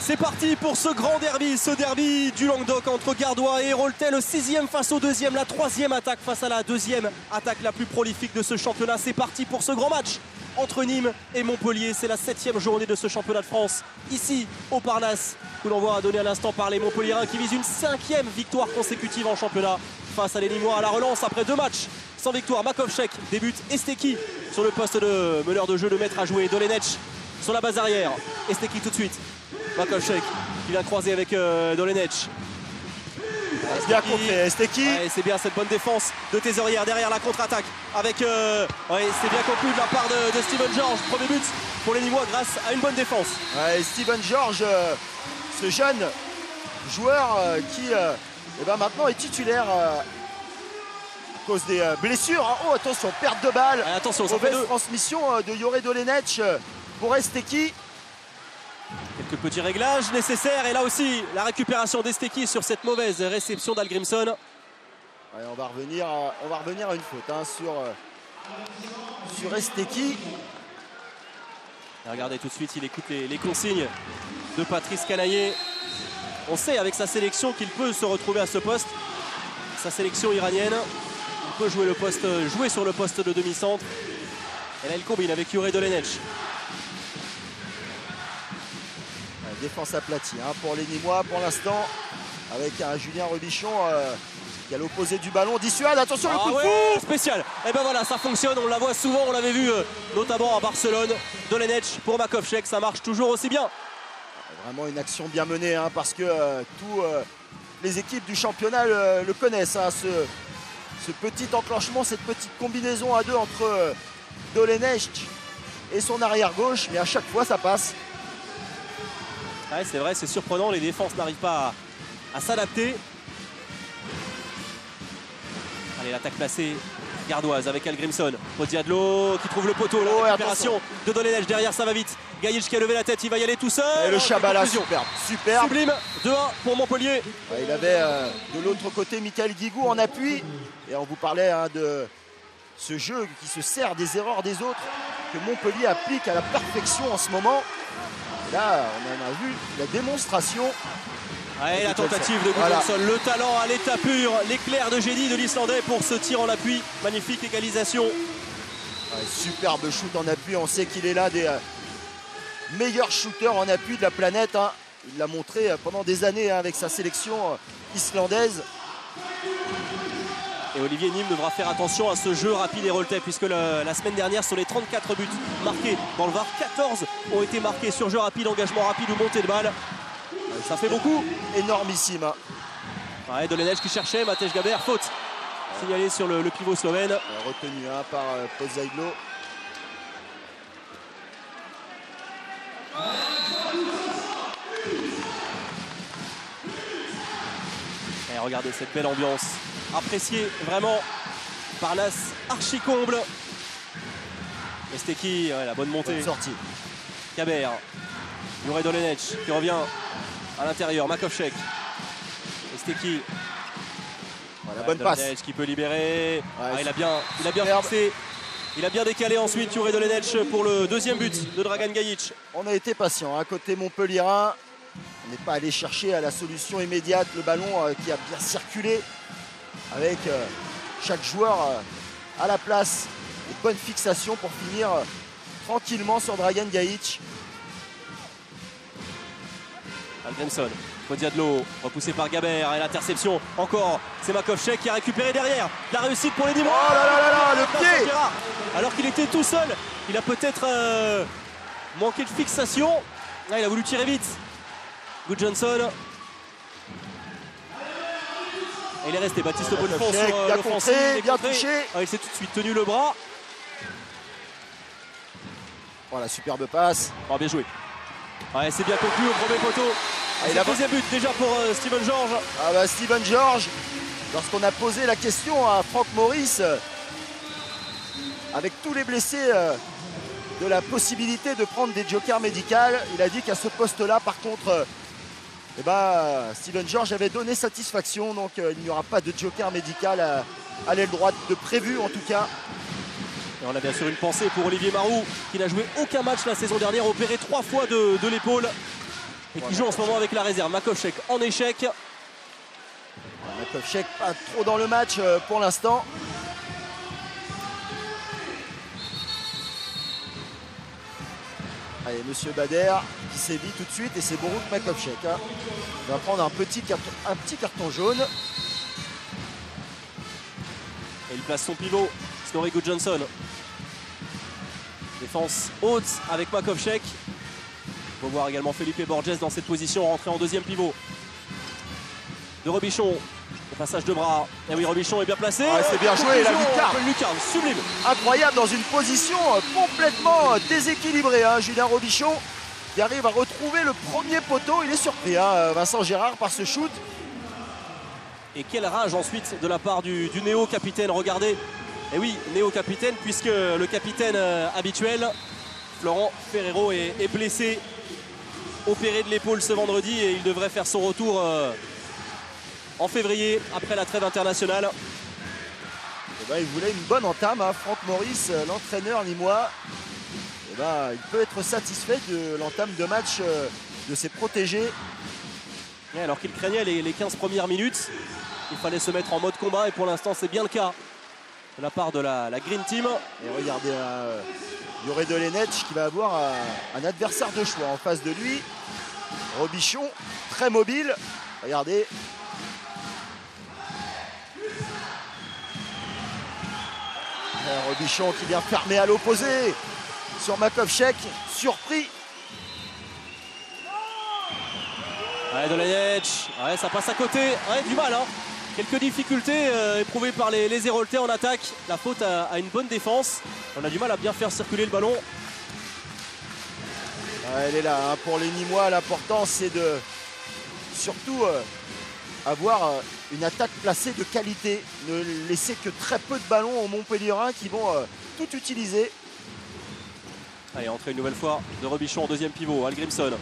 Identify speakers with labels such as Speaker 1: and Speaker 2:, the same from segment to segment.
Speaker 1: C'est parti pour ce grand derby, ce derby du Languedoc entre Gardois et Héroltais, le 6e face au 2e, la 3e attaque face à la 2e attaque la plus prolifique de ce championnat. C'est parti pour ce grand match entre Nîmes et Montpellier. C'est la 7e journée de ce championnat de France, ici au Parnasse. Coup d'envoi à donner à l'instant par les Montpelliérains qui visent une 5e victoire consécutive en championnat face à les Nîmois à la relance après 2 matchs sans victoire. Makovcek débute, Esteki sur le poste de meneur de jeu, le maître à jouer, Dolenech sur la base arrière, Esteki tout de suite. Makovcek qui vient croiser avec Dolenech.
Speaker 2: C'est bien compris, Esteki.
Speaker 1: Ouais, c'est bien cette bonne défense de Thésorière derrière la contre-attaque avec ouais, c'est bien conclu de la part de Steven George. Premier but pour les Nîmois grâce à une bonne défense.
Speaker 2: Ouais, Steven George, ce jeune joueur qui maintenant est titulaire à cause des blessures. Hein. Oh attention, perte de balle.
Speaker 1: Ouais, attention, ça fait
Speaker 2: mauvaise transmission de Yore Dolenech pour Esteki.
Speaker 1: Quelques petits réglages nécessaires et là aussi la récupération d'Esteki sur cette mauvaise réception d'Algrimson.
Speaker 2: Ouais, on va revenir à une faute hein, sur Esteki.
Speaker 1: Et regardez tout de suite, il écoute les consignes de Patrice Canaillé. On sait avec sa sélection qu'il peut se retrouver à ce poste. Sa sélection iranienne, il peut jouer sur le poste de demi-centre. Et là il combine avec Yore Dolenech.
Speaker 2: Défense aplatie hein, pour les Nîmois pour l'instant avec un Julien Robichon qui a l'opposé du ballon. Dissuade, attention le coup de fou
Speaker 1: spécial. Et ben voilà, ça fonctionne, on la voit souvent, on l'avait vu notamment à Barcelone. Dolenech pour Makovcek, ça marche toujours aussi bien.
Speaker 2: Vraiment une action bien menée hein, parce que tous les équipes du championnat le connaissent. Hein, ce petit enclenchement, cette petite combinaison à deux entre Dolenech et son arrière gauche, mais à chaque fois ça passe.
Speaker 1: Ouais, c'est vrai, c'est surprenant, les défenses n'arrivent pas à s'adapter. Allez, l'attaque placée gardoise avec Algrimson. Podiadlo qui trouve le poteau, la récupération de Dolenech derrière, ça va vite. Gajic qui a levé la tête, il va y aller tout seul.
Speaker 2: Et le Chabala, superbe.
Speaker 1: Sublime, 2-1 pour Montpellier.
Speaker 2: Ouais, il avait de l'autre côté Michael Guigou en appui. Et on vous parlait hein, de ce jeu qui se sert des erreurs des autres, que Montpellier applique à la perfection en ce moment. Là, on en a vu la démonstration.
Speaker 1: Ouais, la tentative de Gudjonsson, voilà. Le talent à l'état pur, l'éclair de génie de l'Islandais pour ce tir en appui. Magnifique égalisation.
Speaker 2: Ouais, superbe shoot en appui. On sait qu'il est l'un des meilleurs shooters en appui de la planète. Hein. Il l'a montré pendant des années hein, avec sa sélection islandaise.
Speaker 1: Et Olivier Nîmes devra faire attention à ce jeu rapide héroltais puisque la semaine dernière, sur les 34 buts marqués dans le VAR, 14 ont été marqués sur jeu rapide, engagement rapide ou montée de balle. Ça fait beaucoup.
Speaker 2: Énormissime. Hein.
Speaker 1: Ouais, Dolenech qui cherchait, Matej Gaber, faute. Signalé sur le pivot slovène.
Speaker 2: Retenu hein, par Pozaïglo.
Speaker 1: Et regardez cette belle ambiance. Apprécié vraiment. Parnasse archi comble. Esteki, ouais, la bonne montée.
Speaker 2: Bonne sortie.
Speaker 1: Gaber. Yore Dolenech qui revient à l'intérieur. Makovcek. Esteki.
Speaker 2: Voilà, bonne passe.
Speaker 1: Dolenech qui peut libérer.
Speaker 2: Ouais,
Speaker 1: il a bien fixé. Il a bien décalé ensuite Yore Dolenech pour le 2e but de Dragan Gajic.
Speaker 2: On a été patient. À côté Montpellierin, on n'est pas allé chercher à la solution immédiate. Le ballon qui a bien circulé avec chaque joueur à la place. Une bonne fixation pour finir tranquillement sur Dragan Gajic.
Speaker 1: Algrimson, Podiadlo, repoussé par Gaber et l'interception encore. C'est Makovcek qui a récupéré derrière. La réussite pour les Nîmois.
Speaker 2: Oh là là là là, le pied.
Speaker 1: Alors qu'il était tout seul, il a peut-être manqué de fixation. Là, il a voulu tirer vite. Gudjonsson. Et il est resté Baptiste Bonnefond sur l'offensive.
Speaker 2: Bien touché.
Speaker 1: Il s'est tout de suite tenu le bras.
Speaker 2: Voilà, superbe passe.
Speaker 1: Oh, bien joué. Ouais, c'est bien conclu au premier poteau. C'est le 2e but déjà pour Steven George.
Speaker 2: Ah bah Steven George, lorsqu'on a posé la question à Franck Maurice, avec tous les blessés, de la possibilité de prendre des jokers médicaux, il a dit qu'à ce poste-là, par contre, Steven George avait donné satisfaction, donc il n'y aura pas de joker médical à l'aile droite de prévu en tout cas.
Speaker 1: Et on a bien sûr une pensée pour Olivier Marou qui n'a joué aucun match la saison dernière, opéré 3 fois de l'épaule. Et qui joue en ce moment avec la réserve. Makovcek en échec.
Speaker 2: Makovcek pas trop dans le match pour l'instant. Allez, Monsieur Bader qui sévit tout de suite et c'est Borut Makovcek. Hein. Il va prendre un petit carton jaune.
Speaker 1: Et il place son pivot, Snorri Gudjonsson. Défense haute avec Makovcek. On va voir également Felipe Borges dans cette position, rentrer en deuxième pivot. De Robichon, le passage de bras. Et oui, Robichon est bien placé.
Speaker 2: Ouais, c'est bien joué, la lucarne.
Speaker 1: Lucarne, sublime.
Speaker 2: Incroyable dans une position complètement déséquilibrée. Hein. Julien Robichon qui arrive à retrouver le premier poteau. Il est surpris, hein, Vincent Gérard, par ce shoot.
Speaker 1: Et quelle rage ensuite de la part du néo-capitaine. Regardez. Et oui, néo-capitaine, puisque le capitaine habituel, Florent Ferrero, est blessé. Opéré de l'épaule ce vendredi et il devrait faire son retour en février après la trêve internationale.
Speaker 2: Et ben, il voulait une bonne entame, hein. Franck Maurice, l'entraîneur limois. Et ben, il peut être satisfait de l'entame de match de ses protégés.
Speaker 1: Et alors qu'il craignait les 15 premières minutes, il fallait se mettre en mode combat et pour l'instant c'est bien le cas de la part de la Green Team.
Speaker 2: Et regardez, Juraj Dolenec qui va avoir un adversaire de choix en face de lui. Robichon, très mobile. Regardez. Robichon qui vient fermer à l'opposé sur Makovcek, surpris.
Speaker 1: Ouais, Dolenec, ouais, ça passe à côté, ouais, du mal, hein. Quelques difficultés éprouvées par les Héroltais en attaque. La faute à une bonne défense. On a du mal à bien faire circuler le ballon.
Speaker 2: Ouais, elle est là, hein. Pour les Nîmois, l'important c'est de surtout avoir une attaque placée de qualité. Ne laisser que très peu de ballons aux Montpelliérains qui vont tout utiliser.
Speaker 1: Allez, entrée une nouvelle fois de Robichon en deuxième pivot. Hallgrímsson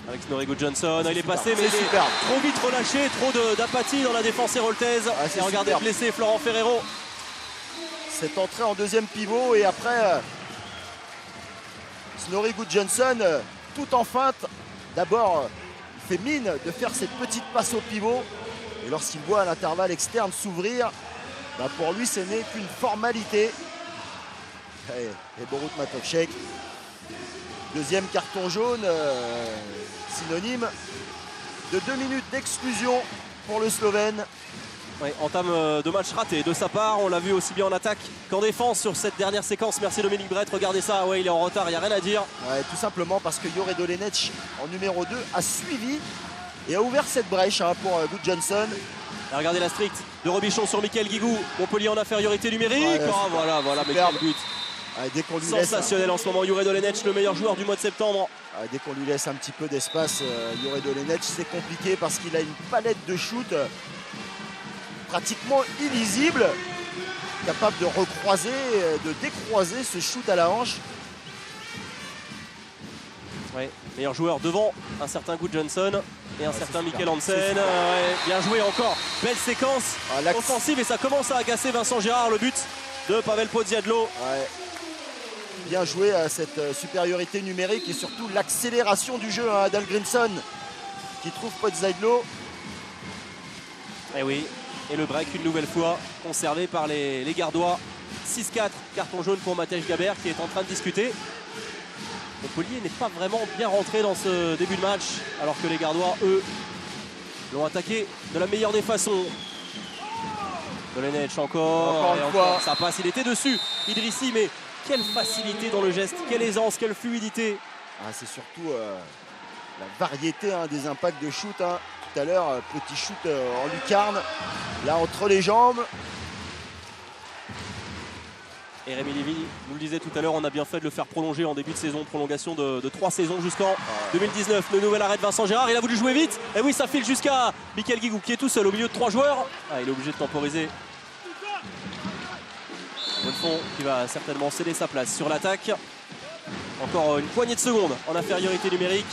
Speaker 1: avec Snorri Gudjonsson. Il est passé, mais il est trop vite relâché. Trop d'apathie dans la défense héroltaise. Et regardez, blessé Florent Ferrero.
Speaker 2: Cette entrée en deuxième pivot et après Snorri Gudjonsson tout en feinte. D'abord, il fait mine de faire cette petite passe au pivot. Et lorsqu'il voit l'intervalle externe s'ouvrir, bah pour lui, ce n'est qu'une formalité. Et Borut Makovcek. Deuxième carton jaune, synonyme de 2 minutes d'exclusion pour le Slovène.
Speaker 1: Oui, entame de match raté de sa part. On l'a vu aussi bien en attaque qu'en défense sur cette dernière séquence. Merci Dominique Brett. Regardez ça, ouais, il est en retard, il n'y a rien à dire.
Speaker 2: Ouais, tout simplement parce que Juraj Dolenec en numéro 2 a suivi et a ouvert cette brèche, hein, pour Gudjonsson.
Speaker 1: Regardez la stricte de Robichon sur Michael Guigou. Montpellier en infériorité numérique.
Speaker 2: Ouais,
Speaker 1: voilà, mais quel but.
Speaker 2: Dès qu'on lui
Speaker 1: sensationnel en ce moment, Juraj Dolenec, le meilleur joueur du mois de septembre.
Speaker 2: Dès qu'on lui laisse un petit peu d'espace, Juraj Dolenec, c'est compliqué parce qu'il a une palette de shoot pratiquement illisible, capable de recroiser, de décroiser ce shoot à la hanche.
Speaker 1: Ouais, meilleur joueur devant un certain Gudjonsson et un certain Mikkel Hansen. Ouais, bien joué encore, belle séquence offensive et ça commence à agacer Vincent Gérard, le but de Pavel Podziadlo.
Speaker 2: Ouais. Bien joué à cette supériorité numérique et surtout l'accélération du jeu, hein, d'Hallgrímsson qui trouve Podziadlo.
Speaker 1: Et oui, et le break une nouvelle fois conservé par les Gardois. 6-4, carton jaune pour Matej Gaber qui est en train de discuter. Montpellier n'est pas vraiment bien rentré dans ce début de match alors que les Gardois, eux, l'ont attaqué de la meilleure des façons. Dolenec encore
Speaker 2: une fois.
Speaker 1: Ça passe, il était dessus, Idrissi, mais quelle facilité dans le geste, quelle aisance, quelle fluidité.
Speaker 2: C'est surtout la variété, hein, des impacts de shoot, hein. Tout à l'heure, petit shoot en lucarne, là entre les jambes.
Speaker 1: Et Rémi Lévy nous le disait tout à l'heure, on a bien fait de le faire prolonger en début de saison, prolongation de 3 saisons jusqu'en 2019. Le nouvel arrêt de Vincent Gérard, il a voulu jouer vite. Et oui, ça file jusqu'à Michael Guigou qui est tout seul au milieu de 3 joueurs. Il est obligé de temporiser. Bonnefonds qui va certainement céder sa place sur l'attaque. Encore une poignée de secondes en infériorité numérique.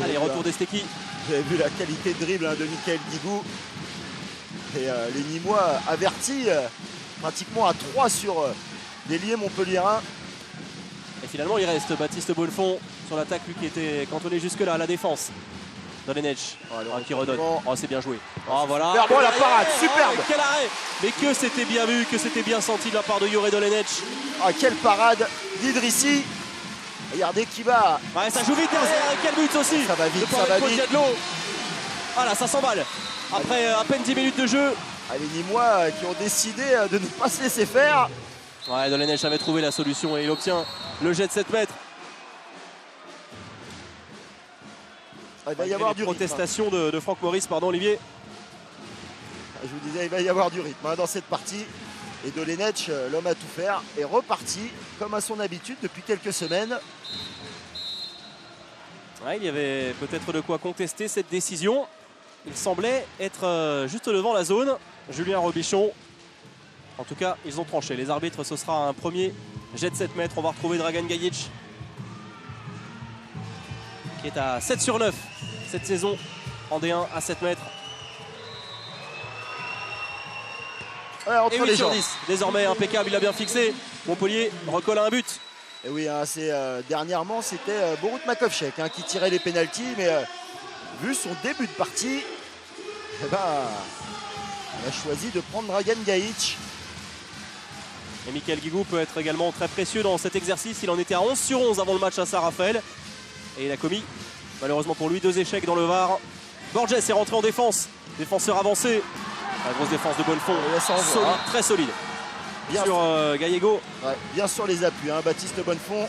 Speaker 1: Allez, retour d'Esteki.
Speaker 2: Vous avez vu la qualité de dribble, hein, de Michael Guigou. Et les Nîmois avertis pratiquement à 3 sur l'ailier montpelliérain.
Speaker 1: Et finalement il reste Baptiste Bonnefond sur l'attaque, lui qui était cantonné jusque-là à la défense. Dolenech qui redonne. Oh, c'est bien joué. Oh, voilà.
Speaker 2: Superbe, oh, la parade, superbe.
Speaker 1: Quel arrêt. Mais que c'était bien vu, que c'était bien senti de la part de Yore Dolenech.
Speaker 2: Ah, quelle parade d'Idrissi. Regardez qui va.
Speaker 1: Ouais, ça joue vite derrière. Quel but aussi.
Speaker 2: Ça va vite, ça va vite.
Speaker 1: Voilà, ça s'emballe. Après à peine 10 minutes de jeu.
Speaker 2: Ah, les Nîmois qui ont décidé de ne pas se laisser faire.
Speaker 1: Ouais, Dolenech avait trouvé la solution et il obtient le jet de 7 mètres.
Speaker 2: Il va y avoir du
Speaker 1: protestation de Franck Maurice, pardon Olivier.
Speaker 2: Je vous disais, il va y avoir du rythme dans cette partie. Et Dolenech, l'homme à tout faire, est reparti comme à son habitude depuis quelques semaines.
Speaker 1: Ouais, il y avait peut-être de quoi contester cette décision. Il semblait être juste devant la zone. Julien Robichon. En tout cas, ils ont tranché. Les arbitres, ce sera un premier jet de 7 mètres. On va retrouver Dragan Gajic, qui est à 7 sur 9 cette saison en D1 à 7 mètres.
Speaker 2: Ouais, entre
Speaker 1: et 8
Speaker 2: les
Speaker 1: sur
Speaker 2: gens.
Speaker 1: 10, désormais impeccable, il a bien fixé. Montpellier recolle à un but.
Speaker 2: Et oui, hein, dernièrement, c'était Borut Makovcek qui tirait les pénaltys, mais vu son début de partie, eh ben, il a choisi de prendre Dragan Gajic.
Speaker 1: Et Michael Guigou peut être également très précieux dans cet exercice. Il en était à 11 sur 11 avant le match à Saint-Raphaël. Et il a commis, malheureusement pour lui, 2 échecs dans le VAR. Borges est rentré en défense. Défenseur avancé. La grosse défense de Bonnefond. Solide, très solide. Bien sur Gallego.
Speaker 2: Ouais, bien sur les appuis, Baptiste Bonnefond.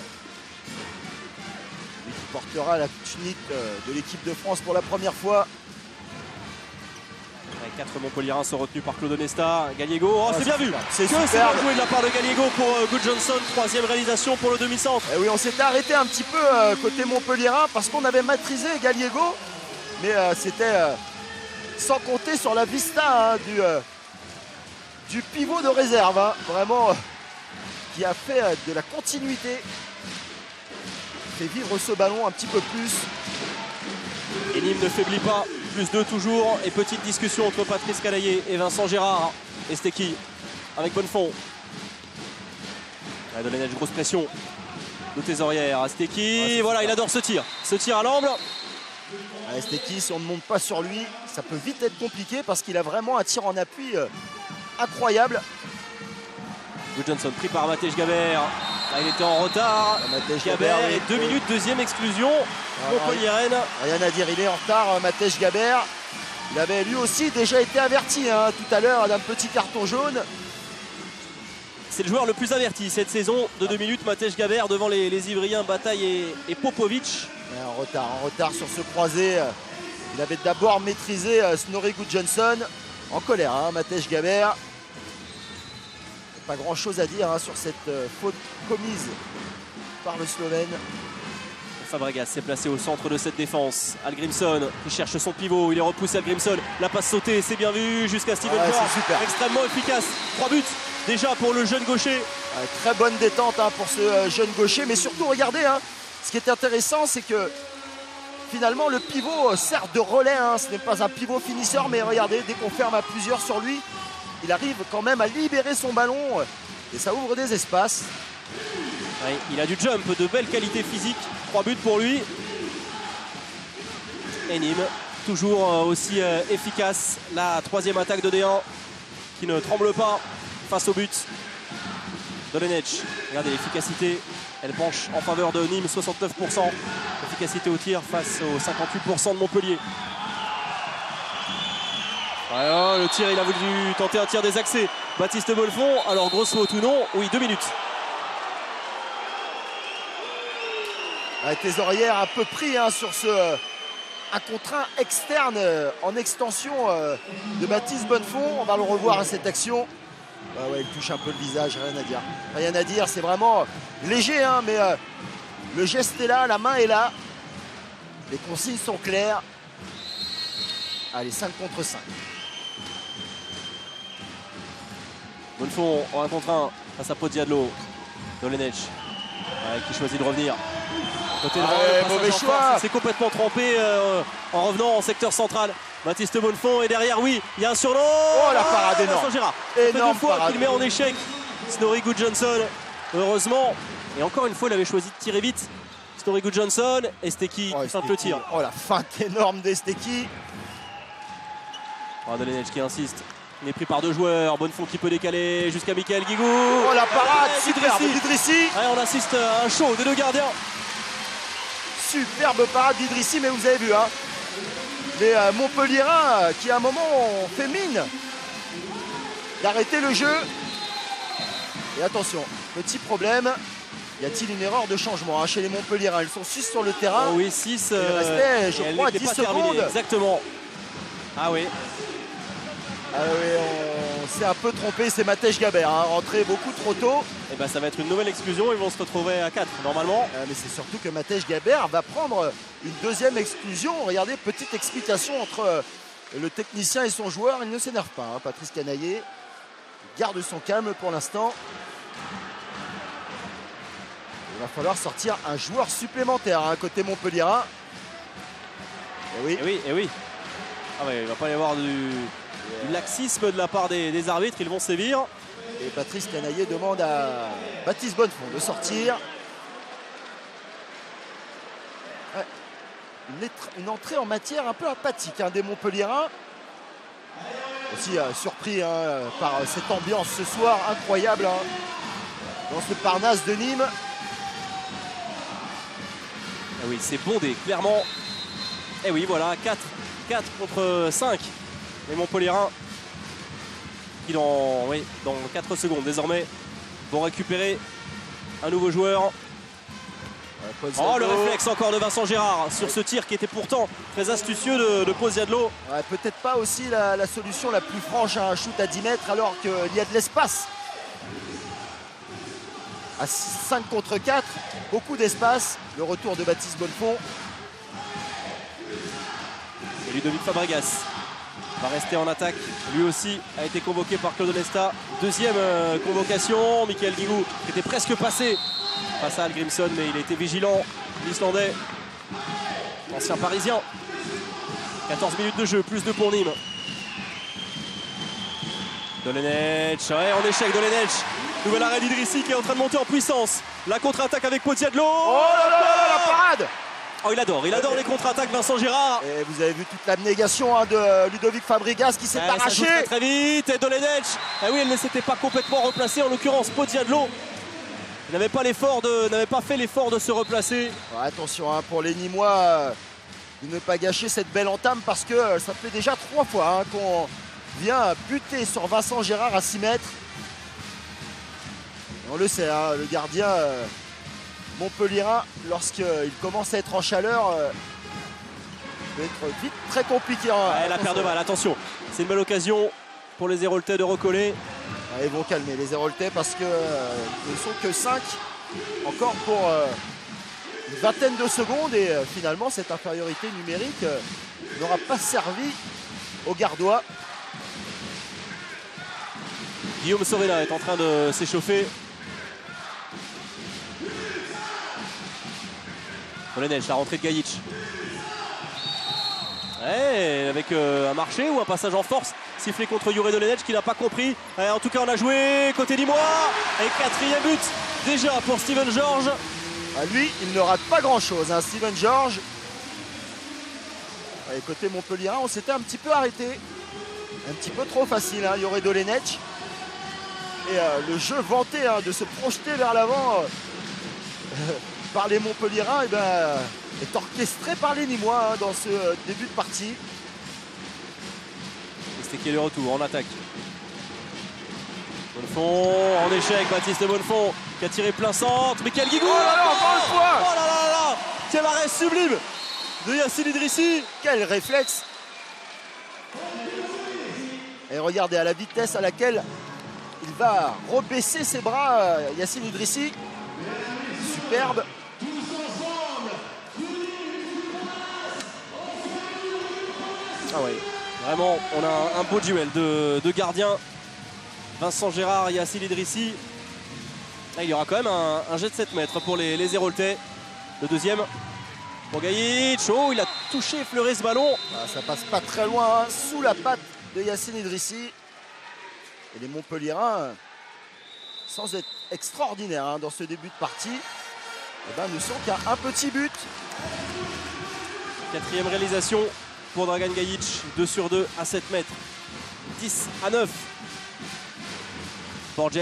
Speaker 2: Lui qui portera la tunique de l'équipe de France pour la première fois.
Speaker 1: 4 Montpelliérains sont retenus par Claude Onesta. Gallego, oh, c'est bien vu.
Speaker 2: C'est
Speaker 1: bien joué de la part de Gallego pour Gudjonsson. 3e réalisation pour le demi-centre.
Speaker 2: Et oui, on s'était arrêté un petit peu côté Montpelliérain parce qu'on avait maîtrisé Gallego. Mais c'était sans compter sur la vista du pivot de réserve. Vraiment, qui a fait de la continuité. Fait vivre ce ballon un petit peu plus.
Speaker 1: Et Nîmes ne faiblit pas. Plus 2 toujours. Et petite discussion entre Patrice Calaillé et Vincent Gérard. Et Steki avec Bonnefond. Dolenech, grosse pression de Thésorière. Steki, voilà, il adore ce tir. Ce tir à l'angle.
Speaker 2: Steki, si on ne monte pas sur lui, ça peut vite être compliqué parce qu'il a vraiment un tir en appui incroyable.
Speaker 1: Gudjonsson pris par Matej Gabert. Là, il était en retard. Gabert et 2 minutes, 2e exclusion. Montpelliéraine.
Speaker 2: Rien à dire, il est en retard, Matej Gabert. Il avait lui aussi déjà été averti tout à l'heure d'un petit carton jaune.
Speaker 1: C'est le joueur le plus averti cette saison de 2 minutes, Matej Gabert, devant les Ivriens Bataille et Popovic.
Speaker 2: En retard sur ce croisé. Il avait d'abord maîtrisé Snorri Gudjonsson. En colère, Matej Gabert. Pas grand chose à dire sur cette faute commise par le Slovène.
Speaker 1: Fabregas s'est placé au centre de cette défense. Algrimson qui cherche son pivot, il est repoussé. Algrimson, la passe sautée, c'est bien vu jusqu'à Steven Ford. Extrêmement efficace. 3 buts déjà pour le jeune gaucher.
Speaker 2: Très bonne détente pour ce jeune gaucher, mais surtout regardez, ce qui est intéressant, c'est que finalement le pivot sert de relais. Ce n'est pas un pivot finisseur, mais regardez, dès qu'on ferme à plusieurs sur lui, il arrive quand même à libérer son ballon et ça ouvre des espaces.
Speaker 1: Oui, il a du jump de belle qualité physique. 3 buts pour lui. Et Nîmes, toujours aussi efficace. La 3e attaque de D1 qui ne tremble pas face au but. Dolenech, regardez l'efficacité. Elle penche en faveur de Nîmes, 69%. Efficacité au tir face aux 58% de Montpellier. Alors, le tir, il a voulu tenter un tir désaxé. Baptiste Bonnefond, alors grosse faute ou non? Oui, 2 minutes.
Speaker 2: Thésorière un peu pris sur ce un contre 1 externe en extension de Baptiste Bonnefond. On va le revoir à cette action. Ouais, il touche un peu le visage, rien à dire. Rien à dire, c'est vraiment léger, mais le geste est là, la main est là. Les consignes sont claires. Allez, 5 contre 5.
Speaker 1: Bonnefond en 1 contre 1 face à Podiadlo. Dolenech qui choisit de revenir. Côté
Speaker 2: mauvais choix.
Speaker 1: C'est complètement trempé en revenant en secteur central. Baptiste Bonnefond et derrière, oui, il y a un surnom.
Speaker 2: Oh, la parade énorme.
Speaker 1: Gérard.
Speaker 2: Énorme
Speaker 1: fois
Speaker 2: parade.
Speaker 1: qu'il met en échec Snorri Gudjonsson. Heureusement Et encore une fois, il avait choisi de tirer vite. Storigo Johnson, Esteki qui feinte le tir.
Speaker 2: Oh, la feinte énorme d'Esteki.
Speaker 1: Oh, Dolenech qui insiste. Il est pris par deux joueurs. Bonnefond qui peut décaler jusqu'à Michael Guigou.
Speaker 2: Oh, la parade,
Speaker 1: Ouais,
Speaker 2: superbe d'Idrissi.
Speaker 1: Ouais, on assiste à un show des deux gardiens.
Speaker 2: Superbe parade d'Idrissi, mais vous avez vu, hein, les Montpelliérains qui à un moment ont fait mine d'arrêter le jeu. Et attention, petit problème. Y a-t-il une erreur de changement chez les Montpelliérains? Ils sont 6 sur le terrain.
Speaker 1: Oh oui, 6.
Speaker 2: Il restait, je crois, 10 secondes.
Speaker 1: Exactement. Ah oui.
Speaker 2: Ah oui, on s'est un peu trompé, c'est Matej Gabert, hein, rentré beaucoup trop tôt.
Speaker 1: Et ben ça va être une nouvelle exclusion, ils vont se retrouver à 4 normalement.
Speaker 2: Mais c'est surtout que Matej Gabert va prendre une deuxième exclusion. Regardez, petite explication entre le technicien et son joueur, il ne s'énerve pas, hein. Patrice Canaillé garde son calme pour l'instant. Il va falloir sortir un joueur supplémentaire, hein, côté Montpelliérain. Et oui.
Speaker 1: Et oui, et oui. Ah ouais, il ne va pas y avoir du laxisme de la part des arbitres, ils vont sévir.
Speaker 2: Et Patrice Canaillé demande à Baptiste Bonnefond de sortir. Ouais. Une entrée en matière un peu apathique, hein, des Montpelliérains. Aussi surpris, hein, par cette ambiance ce soir incroyable, hein, dans ce Parnasse de Nîmes.
Speaker 1: Ah oui, c'est bondé, clairement. Et oui, voilà, 4 contre 5. Les Montpelliérains qui dans 4 secondes désormais vont récupérer un nouveau joueur. Oh, le réflexe encore de Vincent Gérard sur ce tir qui était pourtant très astucieux de Poziadlo.
Speaker 2: Ouais, peut-être pas aussi la solution la plus franche à un shoot à 10 mètres alors qu'il y a de l'espace. À 5 contre 4, beaucoup d'espace. Le retour de Baptiste Bonnefond.
Speaker 1: Et Ludovic Fabregas va rester en attaque. Lui aussi a été convoqué par Claude Onesta. Deuxième convocation. Michael Guigou qui était presque passé face à Al Grimson, mais il a été vigilant. L'Islandais, ancien parisien. 14 minutes de jeu, plus 2 pour Nîmes. Dolenech, ouais, en échec Dolenech. Nouvel arrêt d'Idrissi qui est en train de monter en puissance. La contre-attaque avec Poziadlo.
Speaker 2: Oh là là là, la parade!
Speaker 1: Oh, il adore les contre-attaques Vincent Gérard.
Speaker 2: Et vous avez vu toute l'abnégation, hein, de Ludovic Fabregas qui s'est arraché.
Speaker 1: Ça joue très vite. Et Dolenech, oui, elle ne s'était pas complètement replacée. En l'occurrence, Poziadlo n'avait pas fait l'effort de se replacer.
Speaker 2: Ouais, attention, hein, pour les Nîmois, de ne pas gâcher cette belle entame parce que ça fait déjà 3 fois, hein, qu'on vient buter sur Vincent Gérard à 6 mètres. Et on le sait, hein, le gardien Montpelliérain, lorsqu'il commence à être en chaleur, peut être vite très compliqué. Hein,
Speaker 1: ouais, la paire de balles, attention. C'est une belle occasion pour les Héroltais de recoller.
Speaker 2: Ouais, ils vont calmer les Héroltais parce qu'ils ne sont que 5 encore pour une vingtaine de secondes. Et finalement, cette infériorité numérique n'aura pas servi aux Gardois.
Speaker 1: Guillaume Sorella est en train de s'échauffer. Dolenech, la rentrée de Gajic. Ouais, avec un marché ou un passage en force sifflé contre Jure Dolenech qui n'a pas compris. Ouais, en tout cas, on a joué côté Nîmois. Et 4e but déjà pour Steven George.
Speaker 2: Lui, il ne rate pas grand-chose, hein, Steven George. Et côté Montpelliérain, on s'était un petit peu arrêté. Un petit peu trop facile, hein, Jure Dolenech. Et le jeu vanté, hein, de se projeter vers l'avant par les Montpelliérains, est orchestré par les Nîmois, hein, dans ce début de partie.
Speaker 1: C'était qui est de retour en attaque. Bonnefond en échec, Baptiste Bonnefond qui a tiré plein centre. Michael Guigou.
Speaker 2: Oh là là, encore une fois.
Speaker 1: Oh là là là. Quel arrêt sublime de Yacine Idrissi.
Speaker 2: Quel réflexe. Et regardez à la vitesse à laquelle il va rebaisser ses bras, Yacine Idrissi. Superbe.
Speaker 1: Ah oui, vraiment, on a un beau duel de gardiens. Vincent Gérard et Yacine Idrissi. Là, il y aura quand même un jet de 7 mètres pour les Héroltais. Le deuxième pour Gajic. Oh, il a touché, effleuré ce ballon.
Speaker 2: Ah, ça passe pas très loin, hein, sous la patte de Yacine Idrissi. Et les Montpelliérains, sans être extraordinaires hein, dans ce début de partie. Eh ben, ne sont qu'à un petit but.
Speaker 1: 4e réalisation pour Dragan Gajic, 2 sur 2 à 7 mètres. 10-9. Borges,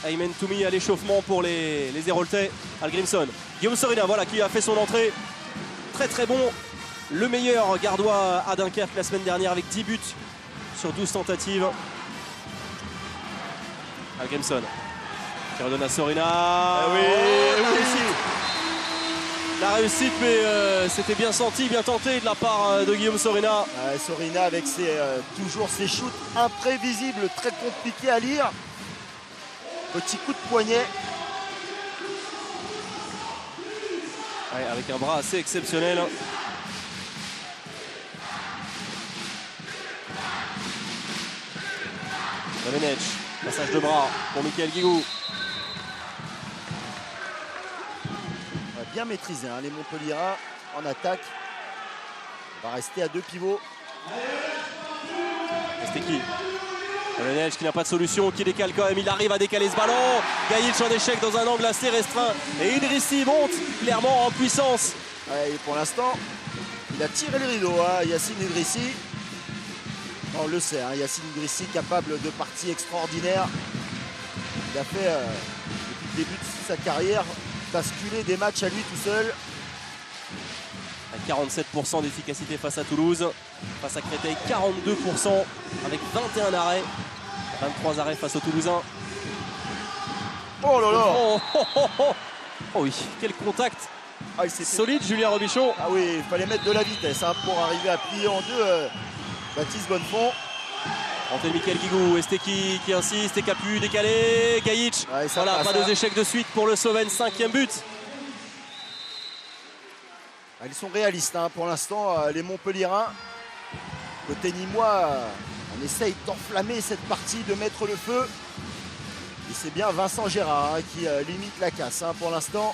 Speaker 1: Aymen Toumi à l'échauffement pour les Héroltais. Hallgrímsson, Guillaume Sorina, voilà qui a fait son entrée. Très très bon. Le meilleur gardois à Dunkerque la semaine dernière avec 10 buts sur 12 tentatives. Hallgrímsson qui redonne à Sorina. La réussite, mais c'était bien senti, bien tenté de la part de Guillaume Sorina.
Speaker 2: Sorina avec toujours ses shoots imprévisibles, très compliqués à lire. Petit coup de poignet.
Speaker 1: Ouais, avec un bras assez exceptionnel. Domenech, passage de bras pour Michael Guigou.
Speaker 2: Bien maîtrisé hein, les Montpelliérains en attaque. On va rester à 2 pivots.
Speaker 1: C'était qui? Domenech qui n'a pas de solution, qui décale quand même. Il arrive à décaler ce ballon. Gajic en échec dans un angle assez restreint. Et Idrissi monte clairement en puissance.
Speaker 2: Ouais, et pour l'instant, il a tiré le rideau, hein, Yacine Idrissi. On le sait, hein, Yacine Idrissi capable de parties extraordinaires. Il a fait, depuis le début de sa carrière, basculer des matchs à lui tout seul.
Speaker 1: À 47% d'efficacité face à Toulouse. Face à Créteil, 42% avec 21 arrêts. 23 arrêts face aux Toulousains.
Speaker 2: Oh là là!
Speaker 1: Oh oui, quel contact
Speaker 2: c'était
Speaker 1: solide, Julien Robichon.
Speaker 2: Ah oui, il fallait mettre de la vitesse hein, pour arriver à plier en deux Baptiste Bonnefond.
Speaker 1: Rentré de Michael Guigou, Esteki qui insiste, et Capu décalé, Gajic.
Speaker 2: Ouais,
Speaker 1: voilà, pas 2 échecs de suite pour le Slovène, 5e but.
Speaker 2: Ils sont réalistes hein, pour l'instant, les Montpelliérains. Côté nîmois, on essaye d'enflammer cette partie, de mettre le feu. Et c'est bien Vincent Gérard hein, qui limite la casse hein, pour l'instant.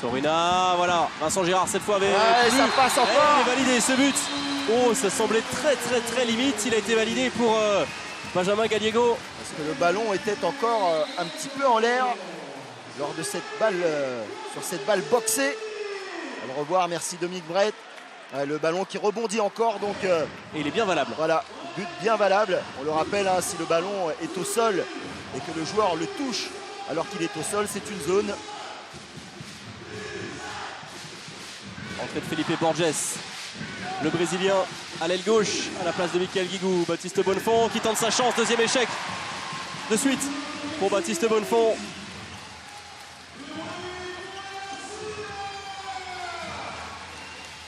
Speaker 1: Sorina, voilà, Vincent Gérard cette fois avait
Speaker 2: ça passe encore.
Speaker 1: Il est validé ce but. Oh, ça semblait très limite. Il a été validé pour Benjamin Gallego.
Speaker 2: Parce que le ballon était encore un petit peu en l'air lors de cette balle, sur cette balle boxée. On va le revoir, merci Dominique Brett. Le ballon qui rebondit encore, donc...
Speaker 1: et il est bien valable.
Speaker 2: Voilà, but bien valable. On le rappelle, hein, si le ballon est au sol et que le joueur le touche alors qu'il est au sol, c'est une zone.
Speaker 1: Entrée de Felipe Borges, le Brésilien à l'aile gauche, à la place de Michael Guigou. Baptiste Bonnefond qui tente sa chance, 2e échec de suite pour Baptiste Bonnefond.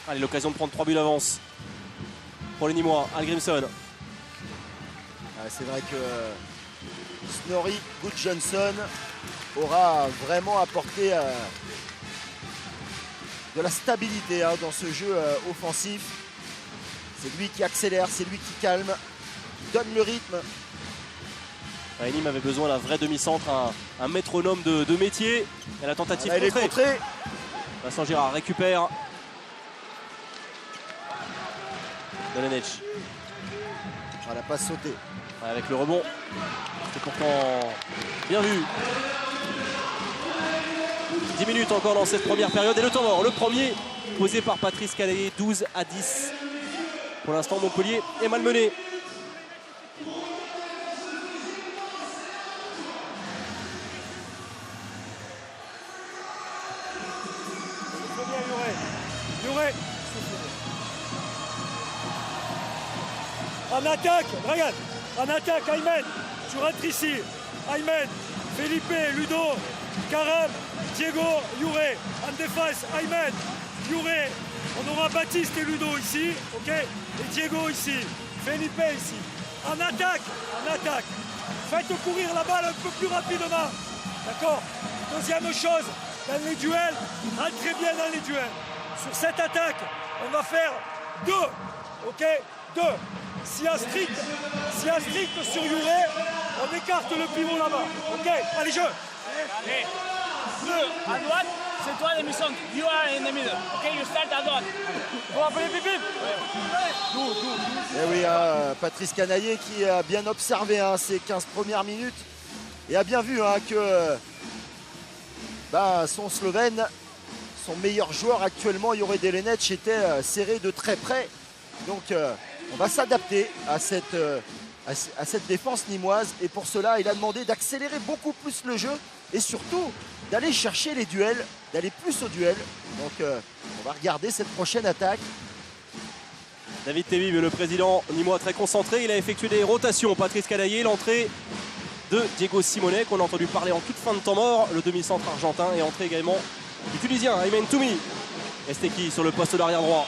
Speaker 1: Allez, l'occasion de prendre 3 buts d'avance pour les Nîmois. Hallgrímsson.
Speaker 2: C'est vrai que Snorri Gudjonsson aura vraiment apporté de la stabilité hein, dans ce jeu offensif. C'est lui qui accélère, c'est lui qui calme, qui donne le rythme.
Speaker 1: Nîmes avait besoin d'un vrai demi-centre, un métronome de métier. Et la tentative
Speaker 2: elle est contrée.
Speaker 1: Vincent Gérard récupère. Domenech.
Speaker 2: Elle n'a pas sauté.
Speaker 1: Avec le rebond. C'est pourtant bien vu. 10 minutes encore dans cette première période. Et le temps mort, le premier, posé par Patrice Calaillé, 12-10. Pour l'instant, Montpellier est malmené.
Speaker 3: Youré. En attaque, regarde. En attaque, Aymen. Tu rentres ici. Aymen, Felipe, Ludo, Karam, Diego, Youré. En défense, Aymen, Youré. On aura Baptiste et Ludo ici, ok? Et Diego ici. Felipe ici. En attaque. Faites courir la balle un peu plus rapidement. D'accord? Deuxième chose, dans les duels, rentrez bien dans les duels. Sur cette attaque, on va faire 2. Ok? 2. S'il y a strict sur Youré, on écarte le pivot là-bas. Ok? Allez, jeu!
Speaker 4: Bleu, à droite, c'est toi le mission. You are in the middle. Ok, you start à droite. Vous appelez Pipip?
Speaker 2: Et oui, Patrice Canaillé qui a bien observé ces 15 premières minutes et a bien vu que son Slovène, son meilleur joueur actuellement, Jure Dolenec, était serré de très près. Donc on va s'adapter à cette défense nîmoise et pour cela il a demandé d'accélérer beaucoup plus le jeu et surtout d'aller chercher les duels, d'aller plus au duel. Donc on va regarder cette prochaine attaque.
Speaker 1: David Tebib, le président nîmois, très concentré. Il a effectué des rotations. Patrice Canaillé, l'entrée de Diego Simone, qu'on a entendu parler en toute fin de temps mort, le demi-centre argentin, et entrée également du Tunisien, Aymen Toumi. Esteki sur le poste d'arrière droit.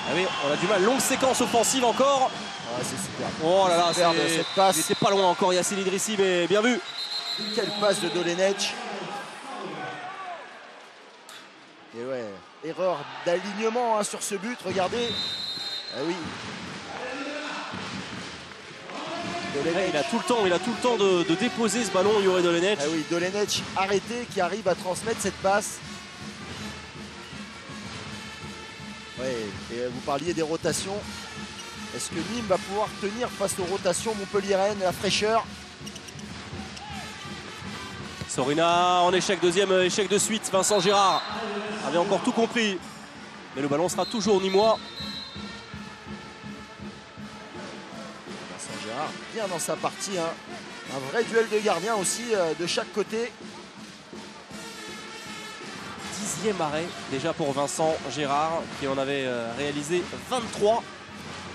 Speaker 1: Ah oui, on a du mal. Longue séquence offensive encore.
Speaker 2: Ah, c'est super.
Speaker 1: Oh là là,
Speaker 2: Superbe, cette passe.
Speaker 1: il était pas loin encore, Yacine Idrissi, mais bien vu.
Speaker 2: Quelle passe de Dolenec. Et ouais, erreur d'alignement sur ce but, regardez. Ah oui.
Speaker 1: Ouais, il a tout le temps de déposer ce ballon, Jure Dolenec.
Speaker 2: Ah oui, Dolenec arrêté qui arrive à transmettre cette passe. Ouais, et vous parliez des rotations. Est-ce que Nîmes va pouvoir tenir face aux rotations montpelliéraines, la fraîcheur?
Speaker 1: Sorina en échec, deuxième échec de suite. Vincent Gérard avait encore tout compris. Mais le ballon sera toujours nîmois.
Speaker 2: Vincent Gérard bien dans sa partie. Un vrai duel de gardiens aussi de chaque côté.
Speaker 1: 10e arrêt déjà pour Vincent Gérard qui en avait réalisé 23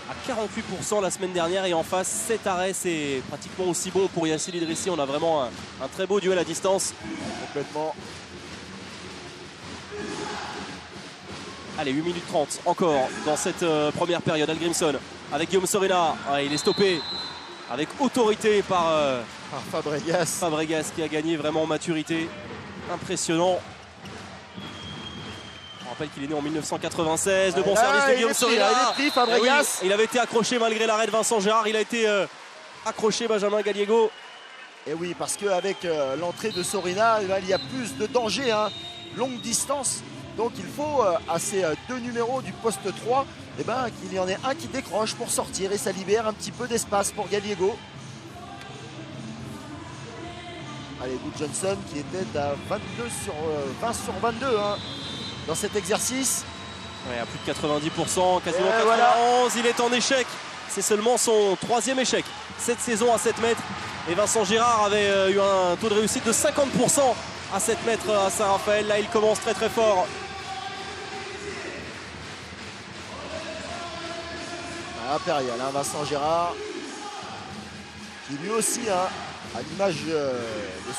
Speaker 1: à 48% la semaine dernière. Et en face, 7 arrêts, c'est pratiquement aussi bon pour Yacine Idrissi. On a vraiment un très beau duel à distance.
Speaker 2: Complètement.
Speaker 1: Allez, 8 minutes 30 encore dans cette première période. Algrimson avec Guillaume Sorina. Ah, il est stoppé avec autorité par
Speaker 2: Fabregas.
Speaker 1: Fabregas qui a gagné vraiment en maturité. Impressionnant. On rappelle qu'il est né en 1996. De bon service de Guillaume Sorina.
Speaker 2: Il est pris, Fabregas.
Speaker 1: Oui, il avait été accroché malgré l'arrêt de Vincent Gérard. Il a été accroché, Benjamin Gallego.
Speaker 2: Et oui, parce qu'avec l'entrée de Sorina, il y a plus de danger. Longue distance. Donc il faut à ces deux numéros du poste 3 qu'il y en ait un qui décroche pour sortir et ça libère un petit peu d'espace pour Gallego. Allez, Good Johnson qui était à 20 sur 22 dans cet exercice.
Speaker 1: Ouais, à plus de 90%, quasiment 91,
Speaker 2: voilà.
Speaker 1: Il est en échec. C'est seulement son 3e échec cette saison à 7 mètres. Et Vincent Gérard avait eu un taux de réussite de 50% à 7 mètres à Saint-Raphaël. Là, il commence très très fort.
Speaker 2: Impérial, Vincent Gérard, qui lui aussi, à l'image de